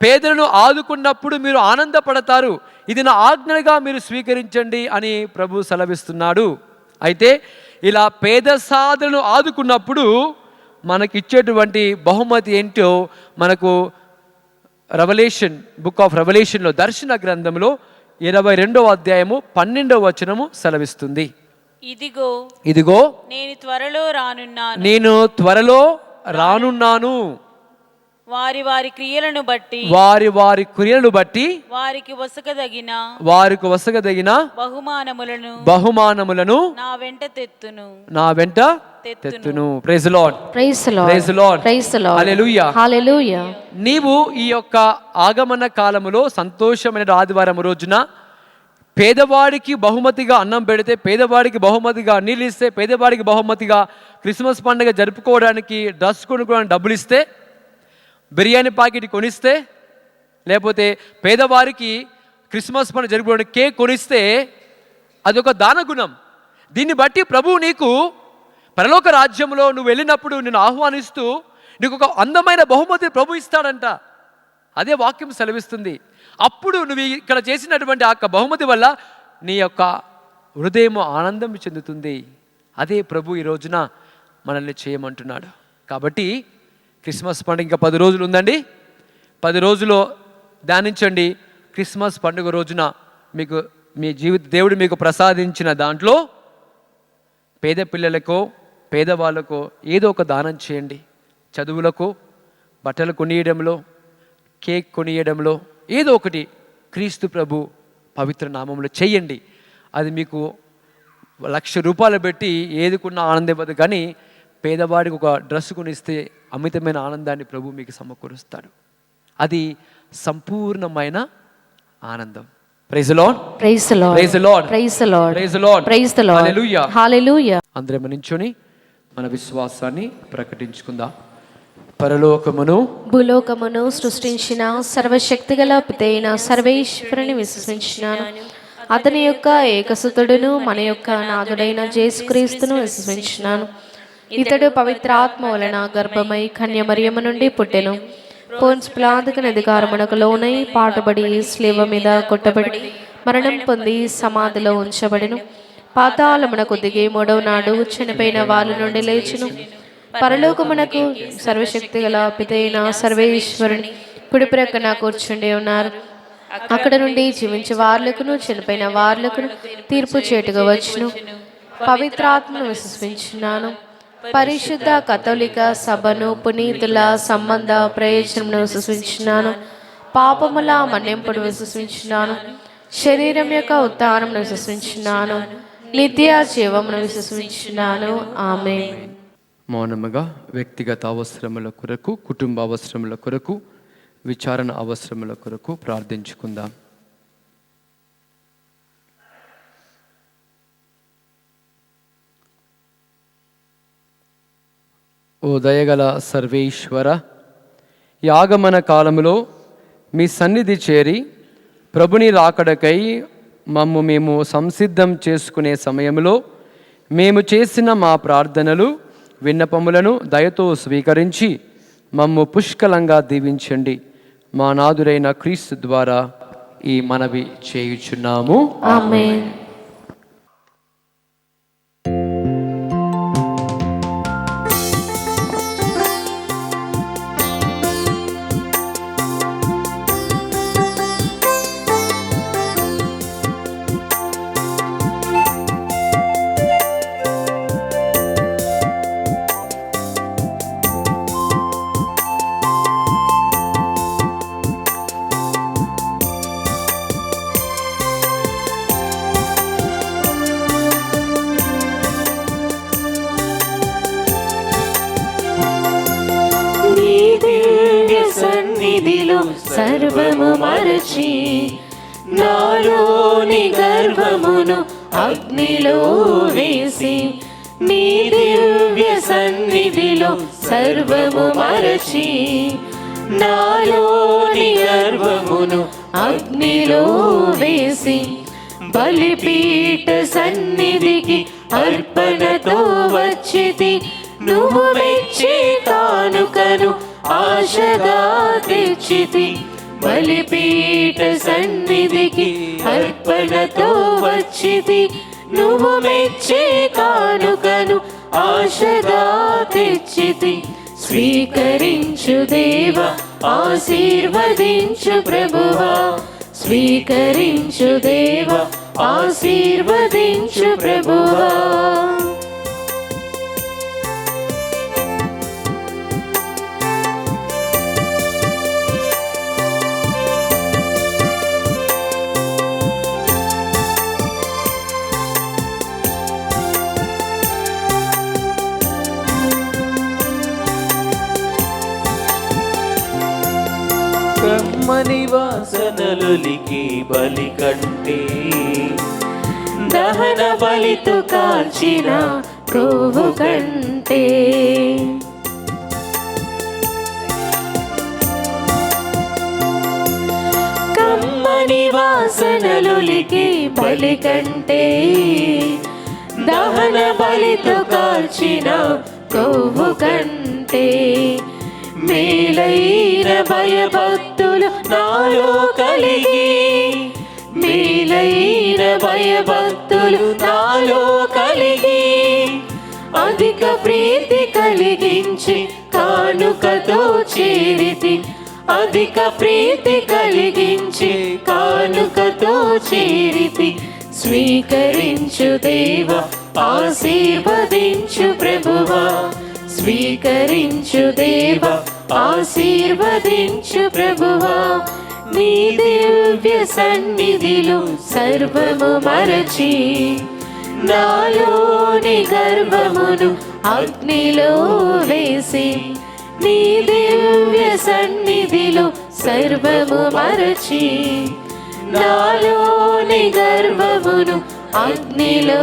పేదలను ఆదుకున్నప్పుడు మీరు ఆనందపడతారు, ఇది నా ఆజ్ఞగా మీరు స్వీకరించండి అని ప్రభు సెలవిస్తున్నాడు. అయితే ఇలా పేద సాధనను ఆదుకున్నప్పుడు మనకిచ్చేటువంటి బహుమతి ఏంటో మనకు బుక్ ఆఫ్ రెవల్యూషన్లో, దర్శన గ్రంథంలో 22వ అధ్యాయము 12వ వచనము సెలవిస్తుంది. ఇదిగో నేను త్వరలో రానున్నాను, వారి వారి క్రియలను బట్టి వారికి వసగదగిన బహుమానములను నా వెంట తెత్తును. Praise the lord, praise the lord, praise the lord, praise the lord, hallelujah, hallelujah. నీవు ఈ యొక్క ఆగమన కాలములో సంతోషమైన ఆదివారం రోజున పేదవాడికి బహుమతిగా అన్నం పెడితే, పేదవాడికి బహుమతిగా నీళ్ళు ఇస్తే, పేదవాడికి బహుమతిగా క్రిస్మస్ పండుగ జరుపుకోవడానికి డ్రెస్ కొనుక్కోవడానికి డబ్బులు ఇస్తే, బిర్యానీ ప్యాకెట్ కొనిస్తే, లేకపోతే పేదవారికి క్రిస్మస్ పండుగ జరుపుకోవడానికి కేక్ కొనిస్తే అదొక దాన గుణం. దీన్ని బట్టి ప్రభువు నీకు పరలోక రాజ్యంలో నువ్వు వెళ్ళినప్పుడు నిన్ను ఆహ్వానిస్తూ నీకు ఒక అందమైన బహుమతి ప్రభు ఇస్తాడంట. అదే వాక్యం సెలవిస్తుంది. అప్పుడు నువ్వు ఇక్కడ చేసినటువంటి ఆ బహుమతి వల్ల నీ యొక్క హృదయం ఆనందం చెందుతుంది. అదే ప్రభు ఈ రోజున మనల్ని చేయమంటున్నాడు. కాబట్టి క్రిస్మస్ పండుగ ఇంకా 10 రోజులు ఉందండి. 10 రోజులు ధ్యానించండి. క్రిస్మస్ పండుగ రోజున మీకు మీ దేవుడు మీకు ప్రసాదించిన దాంట్లో పేద పిల్లలకో, పేదవాళ్ళకో ఏదో ఒక దానం చేయండి. చదువులకు, బట్టలు కొనియడంలో, కేక్ కొనియడంలో ఏదో ఒకటి క్రీస్తు ప్రభు పవిత్ర నామంలో చెయ్యండి. అది మీకు 1,00,000 రూపాయలు పెట్టి ఏదికున్న ఆనందం ఇవ్వదు, కానీ పేదవాడికి ఒక డ్రెస్ కొనిస్తే అమితమైన ఆనందాన్ని ప్రభు మీకు సమకూరుస్తాడు. అది సంపూర్ణమైన ఆనందం. Praise the lord, praise the lord, praise the lord, praise the lord, praise the lord, praise the lord, hallelujah, hallelujah. అందరం నించుని మన విశ్వాసాన్ని ప్రకటించుకుందాం. పరలోకమును భూలోకమును సృష్టించిన సర్వశక్తిగల పితైన సర్వేశ్వరుని విశ్వసించినాను. అతని యొక్క ఏకసుతుడును మన యొక్క నాథుడైన యేసుక్రీస్తును విశ్వసించినాను. ఇతడు పవిత్రాత్మ వలన గర్భమై కన్యమరియము నుండి పుట్టెను. పోన్స్ పిలాతుకు అధికారమునకు లోనై పాటుబడి స్లీవ మీద కొట్టబడి మరణం పొంది సమాధిలో ఉంచబడెను. పాతాళమునకు దిగి 3వ నాడు చనిపోయిన వాళ్ళ నుండి లేచును. పరలోకమునకు సర్వశక్తి గల పితైన సర్వేశ్వరుని కుడి ప్రక్కన కూర్చుండి ఉన్నారు. అక్కడ నుండి జీవించే వార్లకును చనిపోయిన వార్లకును తీర్పు చేటుగా వచ్చును. పవిత్రాత్మను విశ్వసించున్నాను. పరిశుద్ధ కథోలిక సభను, పునీతుల సంబంధ ప్రయోజనమును విశ్వసించున్నాను. పాపముల మన్నింపును విశ్వసించున్నాను. శరీరం యొక్క ఉత్థానమును విశ్వసించున్నాను. నిత్య జీవమును విశ్వసించున్నాను. ఆమేన్. మౌనముగా వ్యక్తిగత అవసరముల కొరకు, కుటుంబ అవసరముల కొరకు, విచారణ అవసరముల కొరకు ప్రార్థించుకుందాం. ఓ దయగల సర్వేశ్వర, ఈ ఆగమన కాలములో మీ సన్నిధి చేరి ప్రభుని రాకడకై మేము సంసిద్ధం చేసుకునే సమయంలో మేము చేసిన మా ప్రార్థనలు, విన్నపములను దయతో స్వీకరించి మమ్ము పుష్కలంగా దీవించండి. మా నాథుడైన క్రీస్తు ద్వారా ఈ మనవి చేయుచున్నాము. ఆమేన్. సర్వము మరచి నాలోని గర్వమును అగ్నిలో వేసి, నీ దివ్య సన్నిధిలో సర్వము మరచి నాలోని గర్వమును అగ్నిలో వేసి బలిపీఠ సన్నిధికి అర్పణతో వచ్చితి. నువ్వు మెచ్చే కానుకను ఆశగా తెచ్చితి. బలిపీఠ సన్నిధికి అర్పణతో వచ్చితి. నువ్వు మెచ్చే కానుకను ఆశగా తెచ్చితి. స్వీకరించు దేవా, ఆశీర్వదించు ప్రభువా. స్వీకరించు దేవా, ఆశీర్వదించు ప్రభువా. బ్రహ్మని వాసనలులికి బలి కంటే దహన బలితో కాల్చిన క్రోవు కంటే కమ్మని వాసనలులికి బలి కంటే దహన బలితో కాల్చిన క్రోవు కంటే మేలైన భయభక్తులు నాలో కలిగి, మేలైన భయభక్తులు నాలో కలిగి, అధిక ప్రీతి కలిగించి కానుకతో చేరితి. అధిక ప్రీతి కలిగించి కానుకతో చేరితి. స్వీకరించు దేవా, ఆశీర్వదించు ప్రభువా. స్వీకరించు దేవా, ఆశీర్వదించు ప్రభువా. నీ దివ్య సన్నిధిలో సర్వము మరచి నాలోని గర్వమును అగ్నిలో వేసి. నీ దివ్య సన్నిధిలో సర్వము మరచి నాలోని గర్వమును అగ్నిలో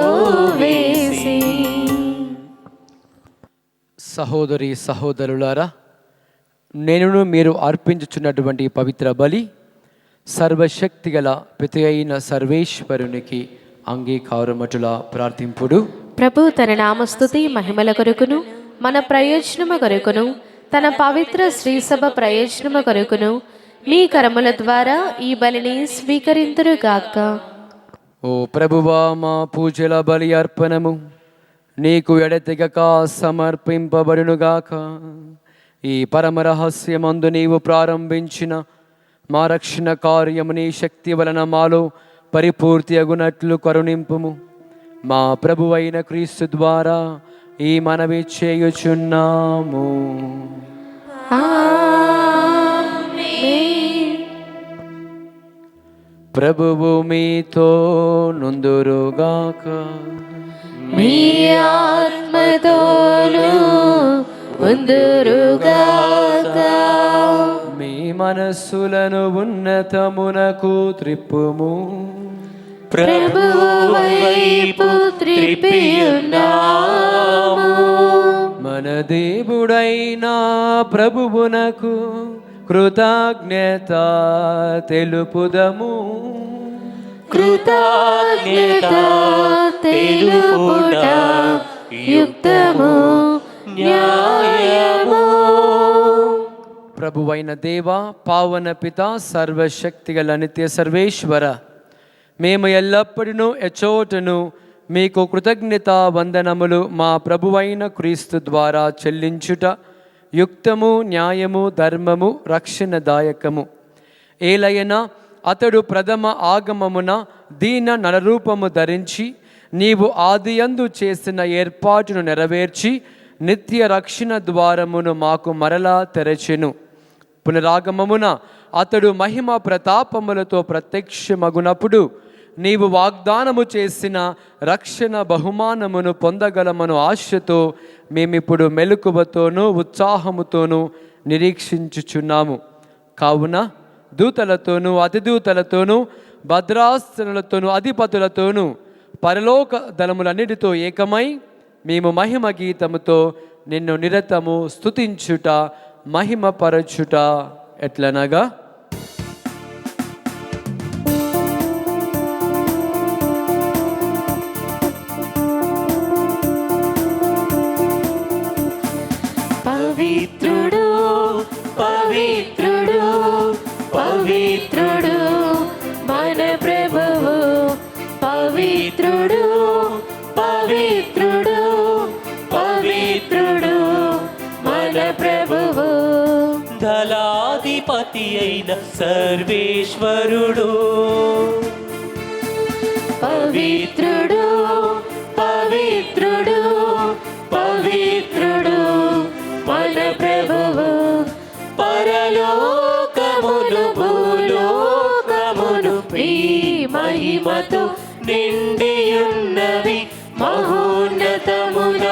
వేసి. సహోదరి సహోదరులారా, నేను మీరు అర్పించుచున్నటువంటి పవిత్ర బలి సర్వశక్తి గల పిత అయిన సర్వేశ్వరునికి అంగీకారమటులా ప్రార్థింపుడు. ప్రభు తన నామస్తుతి మహిమల కొరకును మన ప్రయోజనము కొరకును తన పవిత్ర శ్రీసభ ప్రయోజనము కొరకును మీ కరముల ద్వారా ఈ బలిని స్వీకరింతురుగాక. ఓ ప్రభువా, మా పూజల బలి అర్పణము నీకు ఎడతెగక సమర్పింపబడునుగాక. ఈ పరమ రహస్యమందు నీవు ప్రారంభించిన మా రక్షణ కార్యము నీ శక్తి వలన మాలో పరిపూర్తి అగునట్లు కరుణింపుము. మా ప్రభువైన క్రీస్తు ద్వారా ఈ మనవి చేయుచున్నాము. ప్రభువు మీతో నుందురుగాక. మీ ఆత్మతోను ఉందురుగాక. మీ మనస్సులను ఉన్నతమునకు త్రిప్పుము. ప్రభువు వైపు త్రిప్పియున్నాము. మన దేవుడైన ప్రభువునకు కృతజ్ఞత తెలుపుదము. కృతజ్ఞత తెలుపుట యుక్తము న్యాయము. ప్రభువైన దేవా, పావన పిత, సర్వశక్తిగల నిత్య సర్వేశ్వర, మేము ఎల్లప్పుడూ ఎచోటను మీకు కృతజ్ఞత వందనములు మా ప్రభువైన క్రీస్తు ద్వారా చెల్లించుట యుక్తము, న్యాయము, ధర్మము, రక్షణదాయకము. ఏలయన అతడు ప్రథమ ఆగమమున దీన నరరూపము ధరించి నీవు ఆదియందు చేసిన ఏర్పాటును నెరవేర్చి నిత్య రక్షణ ద్వారమును మాకు మరలా తెరచెను. పునరాగమమున అతడు మహిమ ప్రతాపములతో ప్రత్యక్షమగునప్పుడు నీవు వాగ్దానము చేసిన రక్షణ బహుమానమును పొందగలమను ఆశతో మేమిప్పుడు మెలకువతోనూ ఉత్సాహముతోనూ నిరీక్షించుచున్నాము. కావున దూతలతోనూ అతిదూతలతోనూ భద్రాసనులతోనూ అధిపతులతోనూ పరలోక దళములన్నిటితో ఏకమై మేము మహిమ గీతముతో నిన్ను నిరతము స్తుతించుట, మహిమపరచుట ఎట్లనగా, పవిత్రుడు పవిత్రుడు పవిత్రుడు మన ప్రభువు పవిత్రుడు పవిత్రుడు పవిత్రుడు మన ప్రభువు దళాధిపతి అయిన సర్వేశ్వరుడు పవిత్రుడు పవిత్రుడు పవిత్రుడు మన ప్రభువు పరలోకములు భూలోకములు మీ మహిమతో నిండియున్నవి మహోన్నతమున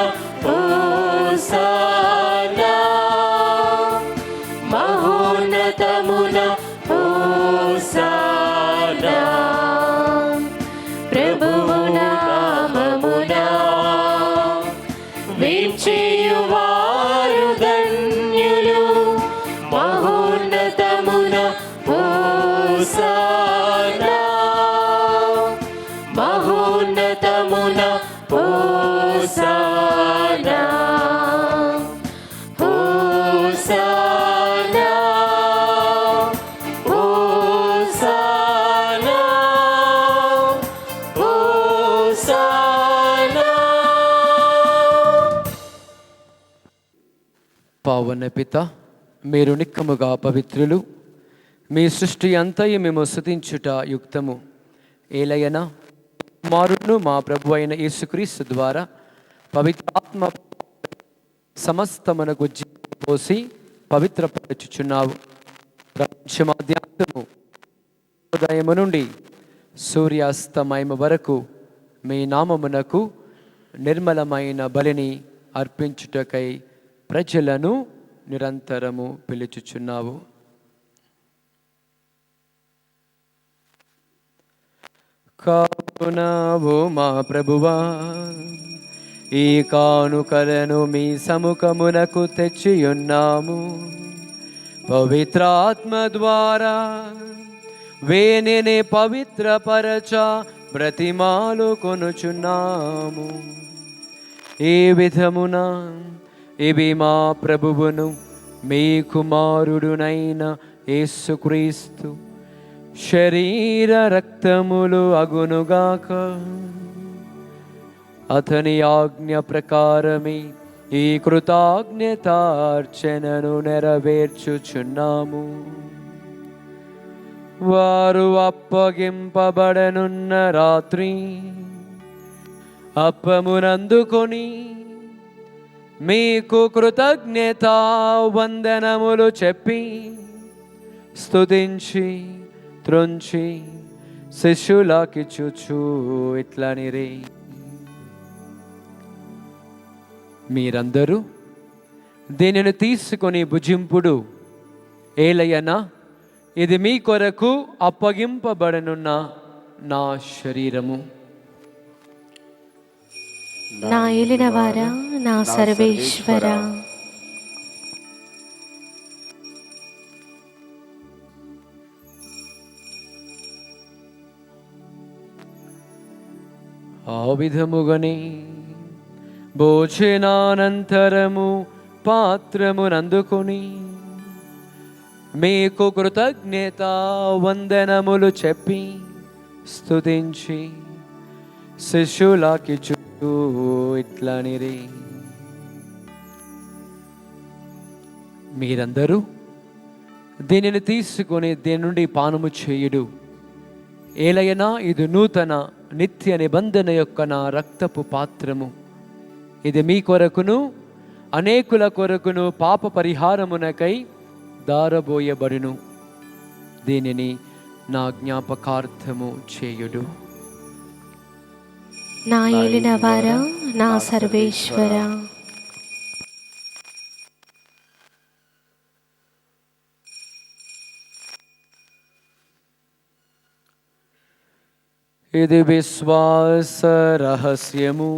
హోసానా మహోన్నతమున హోసానా ప్రభువు నామమున వించేయువారు ధన్యులు మహోన్నతమున హోసానా మహోన్నతమున హోసానా హోసానా హోసానా హోసానా. పావన పిత, మీరు నిక్కముగా పవిత్రులు, మీ సృష్టి అంతయు మేము స్తుతించుట యుక్తము. ఏలయన కుమారుడును మా ప్రభు అయిన యేసుక్రీస్తు ద్వారా పవిత్రాత్మ సమస్తమునకు జీవం పోసి పవిత్రపరచుచున్నావు. ప్రపంచమాద్యాంతము ఉదయము నుండి సూర్యాస్తమయము వరకు మీ నామమునకు నిర్మలమైన బలిని అర్పించుటకై ప్రజలను నిరంతరము పిలుచుచున్నావు. కావునావు మా ప్రభువా, ఈ కానుకలను మీ సముఖమునకు తెచ్చియున్నాము. పవిత్రాత్మ ద్వారా వేనిని పవిత్రపరచ బ్రతిమాలు కొనుచున్నాము. ఈ విధమున ఇవి మా ప్రభువును మీ కుమారుడునైన యేసుక్రీస్తు శరీర రక్తములు అగునుగాక. అతని ఆజ్ఞ ప్రకారమే ఈ కృతజ్ఞతార్చనను నెరవేర్చుచున్నాము. వారు అప్పగింపబడనున్న రాత్రి అప్పమునందుకొని మీకు కృతజ్ఞతా వందనములు చెప్పి స్తుతించి త్రుంచి శిష్యులకిచ్చుచు ఇట్లనిరి, మీరందరూ దీనిని తీసుకొని భుజింపుడు. ఏలయనా, ఇది మీ కొరకు అప్పగింపబడనున్న నా శరీరము. నా ఏలినవారా, నా సర్వేశ్వర, ఆ విధముగానే భోజనానంతరము పాత్రమునందుకొని మీకు కృతజ్ఞత వందనములు చెప్పి స్తుతించి శిష్యులకిచ్చుచు ఇట్లనిరి, మీరందరూ దీనిని తీసుకొని దీని నుండి పానము చేయుడు. ఏలయనా, ఇది నూతన నిత్య నిబంధన యొక్క నా రక్తపు పాత్రము. ఇది మీ కొరకును అనేకుల కొరకును పాప పరిహారమునకై దారబోయబడును. దీనిని నా జ్ఞాపకార్థము చేయుడు. నా ఏలినవారా, నా సర్వేశ్వర, ఇది విశ్వాస రహస్యము.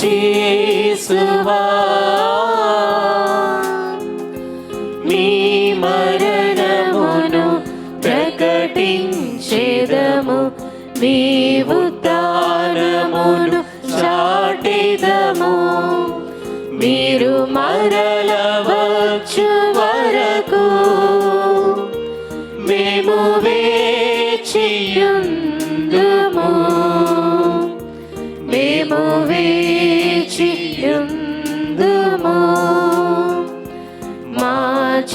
యేసువా మీరు మరల వచ్చు వరకు మేము వేచియుందుము, మేము వేచియుందుము మా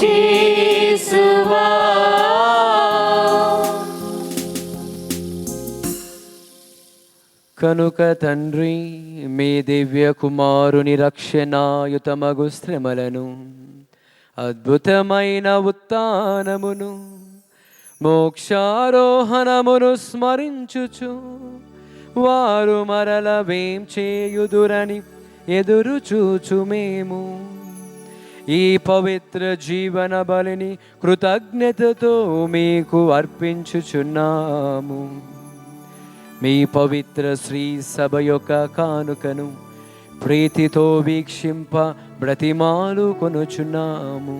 యేసువా. కనుక తండ్రి, మీ దివ్య కుమారుని రక్షణాయుతమగు శ్రమలను, అద్భుతమైన ఉత్థానమును, మోక్షారోహణమును స్మరించుచు వారు మరల వేం చేయుదురని ఎదురు చూచు మేము ఈ పవిత్ర జీవన బలిని కృతజ్ఞతతో మీకు అర్పించుచున్నాము. మీ పవిత్ర శ్రీ సభ యొక్క కానుకను ప్రీతితో వీక్షింప బ్రతిమాలు కొనుచున్నాము.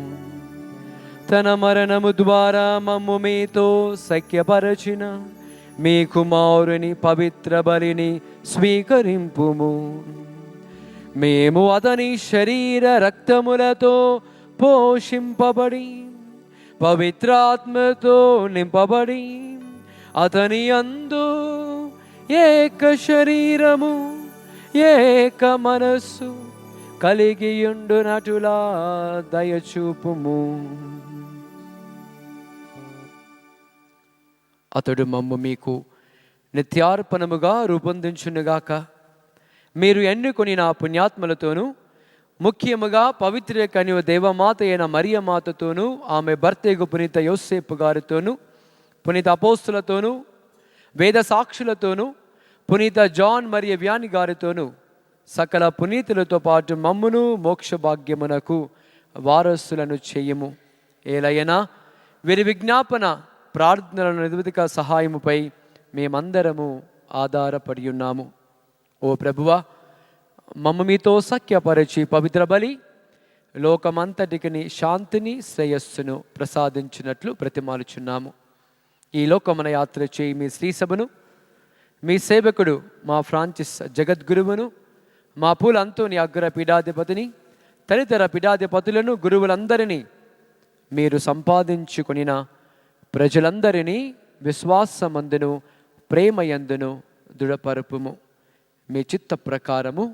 తన మరణము ద్వారా మమ్ము మీతో సఖ్యపరచిన మీ కుమారుని పవిత్ర బలిని స్వీకరింపుము. మేము అతని శరీర రక్తములతో పోషింపబడి పవిత్రాత్మతో నింపబడి అతని అందు ఏక శరీరము ఏక మనస్సు కలిగియుండునటులా దయచూపుము. అతడు మమ్ము మీకు నిత్యార్పణముగా రూపొందించునుగాక. మీరు ఎన్నుకొని నా పుణ్యాత్మలతోనూ ముఖ్యముగా పవిత్ర కన్య దేవమాత అయిన మరియమాతతోనూ ఆమె భర్తకు పునీత యోసేపు గారితోనూ పునీత అపోస్తులతోనూ వేద సాక్షులతోనూ పునీత జాన్ మరియు వ్యాని గారితోనూ సకల పునీతులతో పాటు మమ్మును మోక్ష భాగ్యమునకు వారసులను చేయము. ఏలయనా వీరి విజ్ఞాపన ప్రార్థనల నిధుక సహాయముపై మేమందరము ఆధారపడి ఉన్నాము. ఓ ప్రభువా, మమ్మ మీతో సఖ్యపరచి పవిత్ర బలి లోకమంతటికి శాంతిని శ్రేయస్సును ప్రసాదించినట్లు ప్రతిమాలుచున్నాము. ఈ లోకమున యాత్ర చేయి మీ శ్రీసభను, మీ సేవకుడు మా ఫ్రాన్సిస్ జగద్గురువును, మా పూల అంతోని అగ్ర పీఠాధిపతిని, తదితర పీఠాధిపతులను, గురువులందరినీ మీరు సంపాదించుకొనిన ప్రజలందరినీ విశ్వాసమందును ప్రేమయందును దృఢపరుపుము. మీ చిత్త ప్రకారము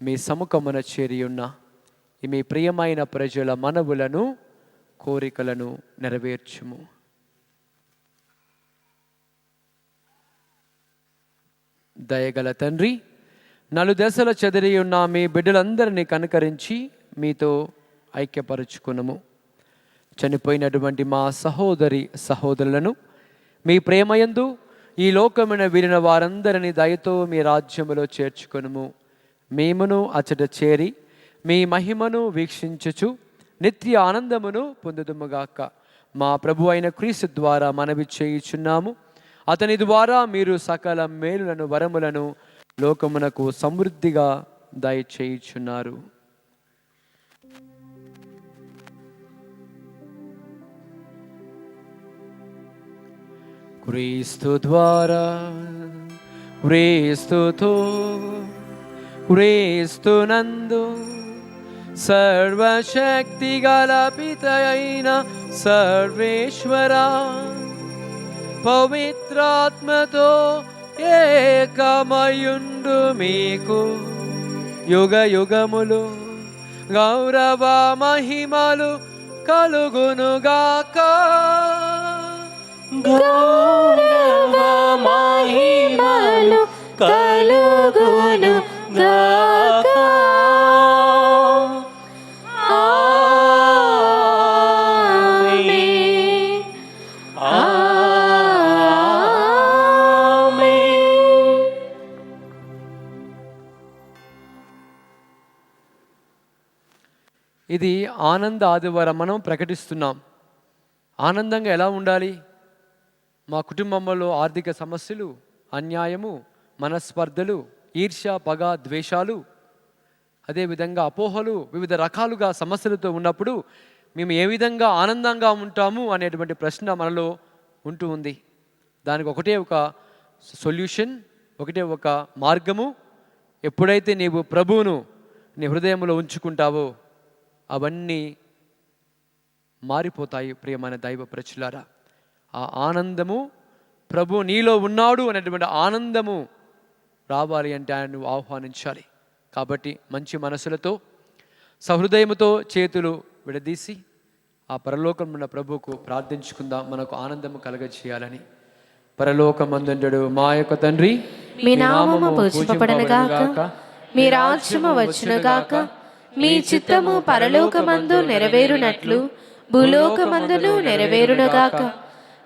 మీ సముఖమున చేరియున్న మీ ప్రియమైన ప్రజల మనవులను కోరికలను నెరవేర్చుము. దయగల తండ్రి, నలుదశల చెదిరి ఉన్న మీ బిడ్డలందరినీ కనుకరించి మీతో ఐక్యపరుచుకునము. చనిపోయినటువంటి మా సహోదరి సహోదరులను మీ ప్రేమయందు ఈ లోకమున వీరిన వారందరినీ దయతో మీ రాజ్యములో చేర్చుకొనుము. మేమును అచట చేరి మీ మహిమను వీక్షించుచు నిత్య ఆనందమును పొందుదుముగాక. మా ప్రభు అయిన క్రీస్తు ద్వారా మనవి చేయుచున్నాము. అతని ద్వారా మీరు సకల మేలులను వరములను లోకమునకు సమృద్ధిగా దయచేయుచున్నారు. క్రీస్తు ద్వారా, క్రీస్తుతో, క్రీస్తునందు సర్వశక్తి గల పిత అయిన సర్వేశ్వరా, పవిత్రాత్మతో ఏకమయుండు మీకు యుగ యుగములు గౌరవ మహిమలు కలుగునుగాక. గౌరవ మహిమలు కలుగునుగాక. ఇది ఆనంద ఆదివారం మనం ప్రకటిస్తున్నాం. ఆనందంగా ఎలా ఉండాలి? మా కుటుంబంలో ఆర్థిక సమస్యలు, అన్యాయము, మనస్పర్ధలు, ఈర్ష్య, పగ, ద్వేషాలు, అదేవిధంగా అపోహలు, వివిధ రకాలుగా సమస్యలతో ఉన్నప్పుడు మేము ఏ విధంగా ఆనందంగా ఉంటాము అనేటువంటి ప్రశ్న మనలో ఉంటూ ఉంది. దానికి ఒకటే ఒక సొల్యూషన్, ఒకటే ఒక మార్గము. ఎప్పుడైతే నీవు ప్రభువును నీ హృదయంలో ఉంచుకుంటావో అవన్నీ మారిపోతాయి. ప్రియమైన దైవ ప్రజలారా, ఆ ఆనందము, ప్రభు నీలో ఉన్నాడు అనేటువంటి ఆనందము రావాలి అంటే ఆయన నువ్వు ఆహ్వానించాలి. కాబట్టి మంచి మనసులతో, సహృదయముతో చేతులు విడదీసి ఆ పరలోకంలో ఉన్న ప్రభువుకు ప్రార్థించుకుందాం, మనకు ఆనందము కలగజేయాలని. పరలోకమందుండు మా యొక్క తండ్రి, మీ నామము పూజింపబడునుగాక, మీ రాజ్యము వచ్చునుగాక, మీ చిత్తము పరలోకమందు నెరవేరునట్లు భూలోకమందును నెరవేరునుగాక.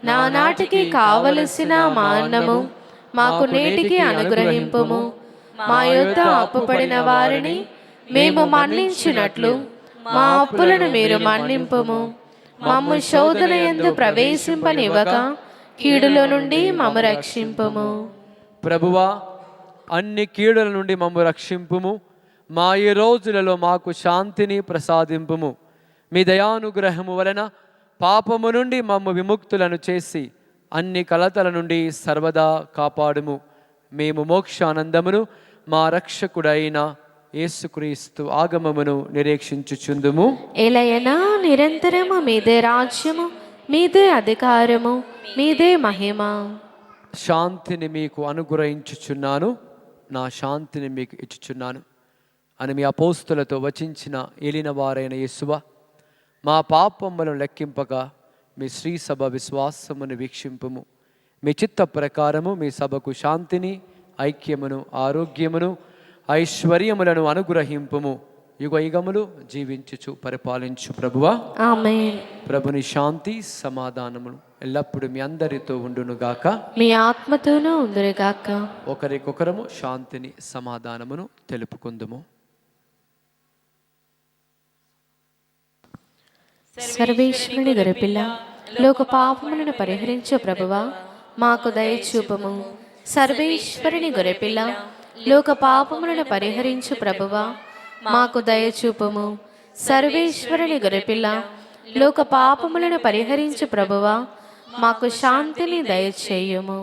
నానాటికి కావలసిన మా అన్నము మాకు నేటికి అనుగ్రహింపుము. మా యొద్ద అప్పుపడిన వారిని మేము మన్నించినట్లు మా అప్పులను మీరు మన్నింపుము. మమ్ము శోధన యందు ప్రవేశింపనివ్వక కీడులో నుండి మమ్ము రక్షింపుము. ప్రభువా, అన్ని కీడుల నుండి మమ్ము రక్షింపుము. మా ఈ రోజులలో మాకు శాంతిని ప్రసాదింపుము. మీ దయానుగ్రహము వలన పాపము నుండి మమ్ము విముక్తులను చేసి అన్ని కలతల నుండి సర్వదా కాపాడుము. మేము మోక్షానందమును మా రక్షకుడైన యేసుక్రీస్తు ఆగమమును నిరీక్షించుచుందుము. ఎలయనా నిరంతరము మీదే రాజ్యము, మీదే అధికారము, మీదే మహిమ. శాంతిని మీకు అనుగ్రహించుచున్నాను, నా శాంతిని మీకు ఇచ్చుచున్నాను అని మీ అపోస్తులతో వచించిన ఏలిన వారైన యేసువా, మా పాపములను లెక్కింపగా మీ శ్రీ సభ విశ్వాసమును వీక్షింపుము. మీ చిత్త ప్రకారము మీ సభకు శాంతిని, ఐక్యమును, ఆరోగ్యమును, ఐశ్వర్యములను అనుగ్రహింపుము. యుగ యుగములు జీవించుచు పరిపాలించు ప్రభువా, ఆమేన్. ప్రభుని శాంతి సమాధానములు ఎల్లప్పుడూ మీ అందరితో ఉండునుగాక, మీ ఆత్మతోనూ ఉందురుగాక. ఒకరికొకరము శాంతిని సమాధానమును తెలుపుకుందుము. సర్వేశ్వరుని గొర్రెపిల్ల, లోక పాపములను పరిహరించు ప్రభువా, మాకు దయచూపము. సర్వేశ్వరుని గొర్రెపిల్ల, లోక పాపములను పరిహరించు ప్రభువా, మాకు దయచూపము. సర్వేశ్వరుని గొర్రెపిల్ల, లోక పాపములను పరిహరించు ప్రభువా, మాకు శాంతిని దయచేయుము.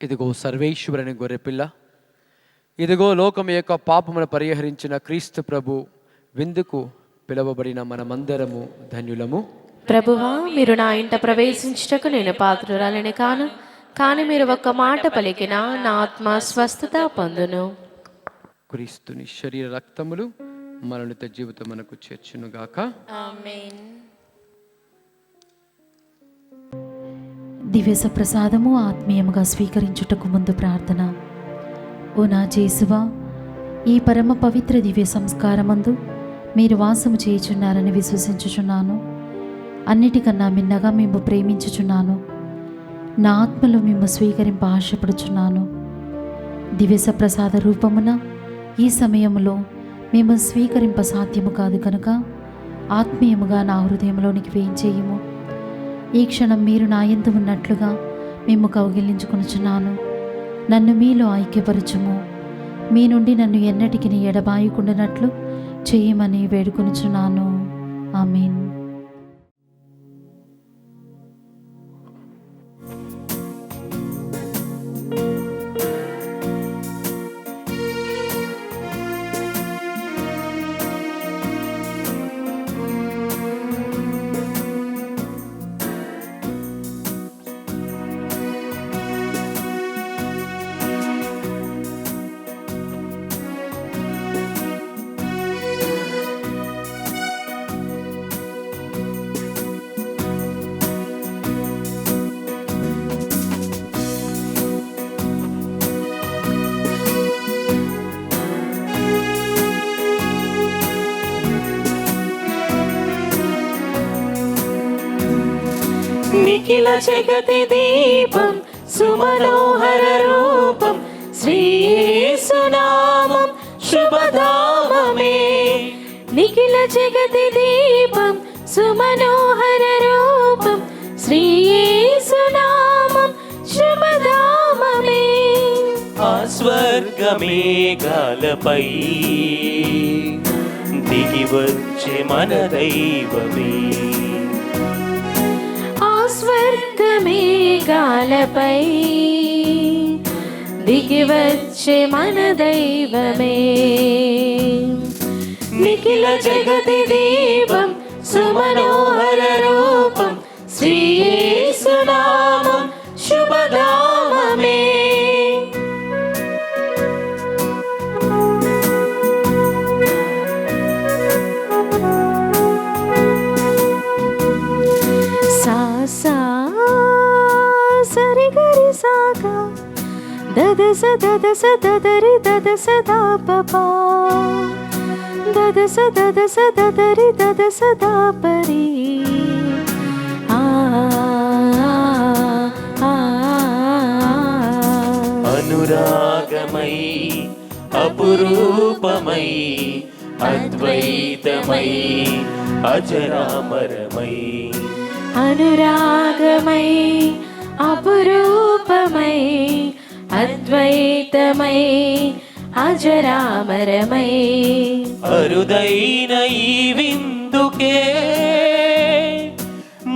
ఇదిగో సర్వేశ్వరుని గొర్రెపిల్ల, ఇదిగో లోకం యొక్క పాపమును పరిహరించిన క్రీస్తు ప్రభు విందుకు పిలువబడిన మనమందరము ధన్యులము. ప్రభువా, మీరు నా ఇంట ప్రవేశించుటకు నేను పాత్రురాలని కాను, కానీ మీరు ఒక్క మాట పలికినా నా ఆత్మ స్వస్థత పొందును. క్రీస్తుని శరీర రక్తములు మరణిత జీవితం మనకు చేర్చునుగాక. ఆమేన్. దివ్య సప్రసాదము ఆత్మీయముగా స్వీకరించుటకు ముందు ప్రార్థన. ఓ నా జేసువా, ఈ పరమ పవిత్ర దివ్య సంస్కారమందు మీరు వాసము చేయుచున్నారని విశ్వసించుచున్నాను. అన్నిటికన్నా మిన్నగా మేము ప్రేమించుచున్నాను. నా ఆత్మలో మేము స్వీకరింప ఆశపడుచున్నాను. దివ్య సప్రసాద రూపమున ఈ సమయంలో మేము స్వీకరింప సాధ్యము కాదు కనుక ఆత్మీయముగా నా హృదయంలోనికి వేయించేయము. ఈ క్షణం మీరు నా యందు ఉన్నట్లుగా మేము కౌగిలించుకొనుచున్నాను. నన్ను మీలో ఐక్యపరచుము. మీ నుండి నన్ను ఎన్నటికి ఎడబాయకుండానట్లు చేయమని వేడుకొనుచున్నాను. ఆమేన్. నిఖిల జగతి దీపం సుమనోహర రూపం శ్రీయేసునామం శుభధామమే. నిఖిల జగతి దీపం సుమనోహర రూపం శ్రీయేసునామం శుభధామమే. ఆ స్వర్గమేఘాలపై దిగి వచ్చే మన దైవమే. స్వర్గమేఘాలపై దిగి వచ్చే మన దైవమే. నిఖిల జగతి దీపం సుమనోహర రూపం శ్రీ యేసు నామం శుభధామమే. సా సా సరి గరి సాగా దదస దదస దదరి దదస దాపపా దదస దదస దదరి దదస దాపరి. అనురాగమై అపురూపమై అద్వైతమై అజరామరమై. అనురాగమై అపురూపమై అద్వైతమై అజరామరమై. అరుదైన ఈ విందుకే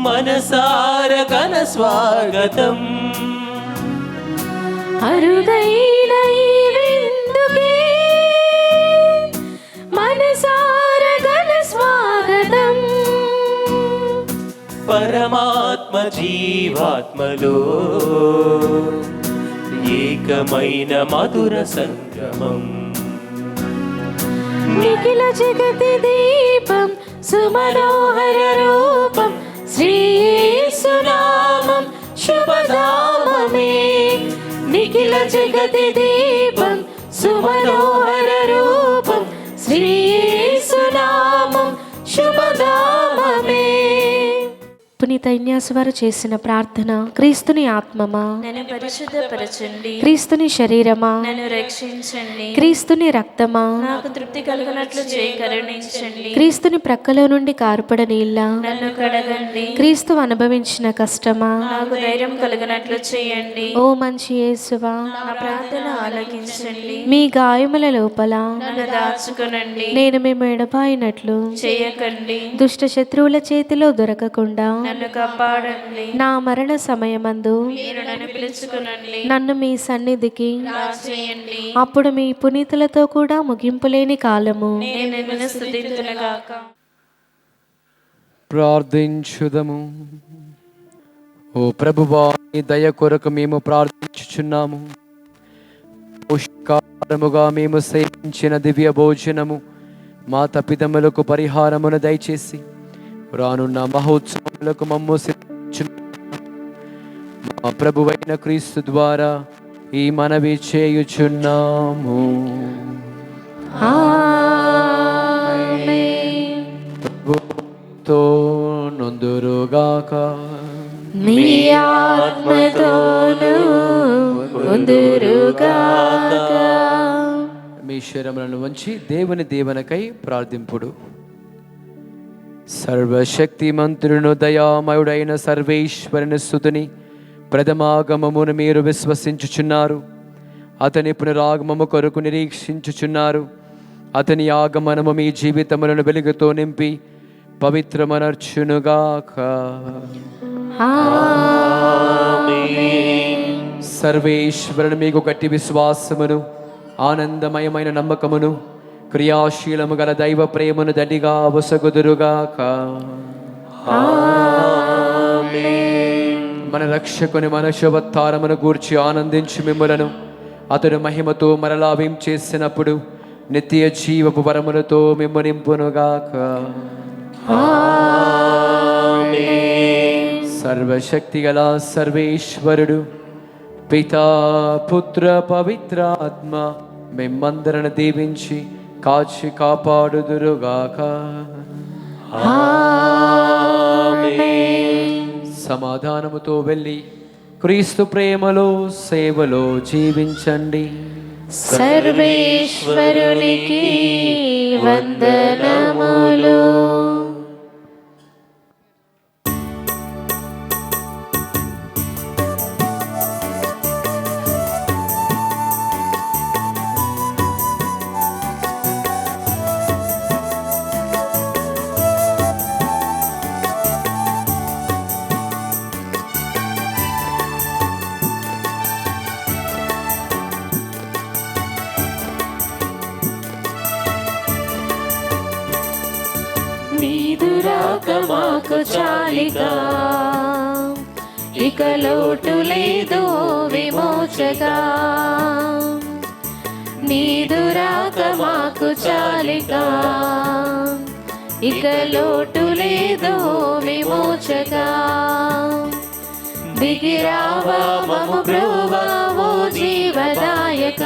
మనసార ఘన స్వాగతం. అరుదైన ఈ విందుకే మనసార ఘన స్వాగతం. పరమాత్మ జీవాత్మలో ఏకమైన మధుర సంగమం. నిఖిల జగతి దీపం సుమనోహర రూపం శ్రీ యేసు నామం శుభధామమే. నిఖిల జగతి దీపం సుమనోహర రూపం శ్రీ యేసు నామం శుభధామమే. పునీత ఇన్యాసు వారు చేసిన ప్రార్థన. క్రీస్తుని ఆత్మమా నన్ను పరిశుద్ధపరచండి, క్రీస్తుని శరీరమా నన్ను రక్షించండి, క్రీస్తుని రక్తమా నాకు తృప్తి కలుగునట్లు చేయి కరుణించండి, క్రీస్తుని ప్రక్కలో నుండి కార్పడ నీళ్ళ నన్ను కడగండి, క్రీస్తు అనుభవించిన కష్టమా నాకు ధైర్యం కలుగునట్లు చేయండి. ఓ మంచి యేసువా నా ప్రార్థన ఆలకించండి, మీ గాయముల లోపల నన్ను దాచుకొనండి, నేను మేము ఎడబాయినట్లు చేయకండి, దుష్ట శత్రువుల చేతిలో దొరకకుండా నన్ను కాపాడండి. నా మరణ సమయమందు మీరు నన్ను పిలుచుకునండి, నన్ను మీ సన్నిధికి చేయండి. అప్పుడు మీ పునీతులతో కూడా ముగింపులేని కాలము నేను నిన్ను స్తుతింతునుగాక. ప్రార్థించుదము. ఓ ప్రభువా, నీ దయ కొరకు మేము ప్రార్థించుచున్నాము. పోషకారముగా మేము సేవించిన దివ్య భోజనము మా తప్పిదములకు పరిహారమును దయచేసి రానున్న మహోత్సవములకు మమ్ము సిద్ధ మా ప్రభువైన క్రీస్తు ద్వారా ఈ మనవి చేయుచున్నాము. ప్రభుతో నొందురుగాక, నీ ఆత్మతోను ఉందురుగాక. మీ శరములను వంచి దేవుని దీవెనకై ప్రార్థింపుడు. సర్వశక్తిమంతుడును దయామయుడైన సర్వేశ్వరుని స్తుతిని ప్రథమాగమమును మీరు విశ్వసించుచున్నారు. అతని పునరాగమము కొరకు నిరీక్షించుచున్నారు. అతని ఆగమనము మీ జీవితములను వెలుగుతో నింపి పవిత్రమనర్చునుగాక. సర్వేశ్వరుని మీకు గట్టి విశ్వాసమును, ఆనందమయమైన నమ్మకమును, క్రియాశీలము గల దైవ ప్రేమను దండిగా వసగుదురుగాక. మన రక్షకుని మన శుభత్తారమును గూర్చి ఆనందించి మిమ్ములను అతడు మహిమతో మరలా చేసినప్పుడు నిత్య జీవపు వరములతో మిమ్ము నింపునుగాక. సర్వశక్తి గల సర్వేశ్వరుడు పితా పుత్ర పవిత్రాత్మ మిమ్మందరను దీవించి కాచి కాపాడుదురుగాక. సమాధానముతో వెళ్ళి క్రీస్తు ప్రేమలో సేవలో జీవించండి. సర్వేశ్వరునికి వందనములు. రాక మాకు చాలిగా, ఇక లోటు లేదు విమోచగా. నీదు రాక మాకు చాలిగా, ఇక లోటు లేదు విమోచగా. దిగిరావా మము బ్రోవా ఓ జీవదాయక,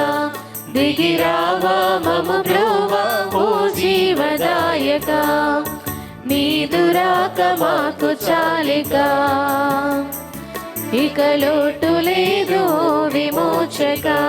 దిగిరావా మము బ్రోవా ఓ జీవదాయక. నీదు రాక మాకు చాలిగా, ఇక లోటు లేదు విమోచగా.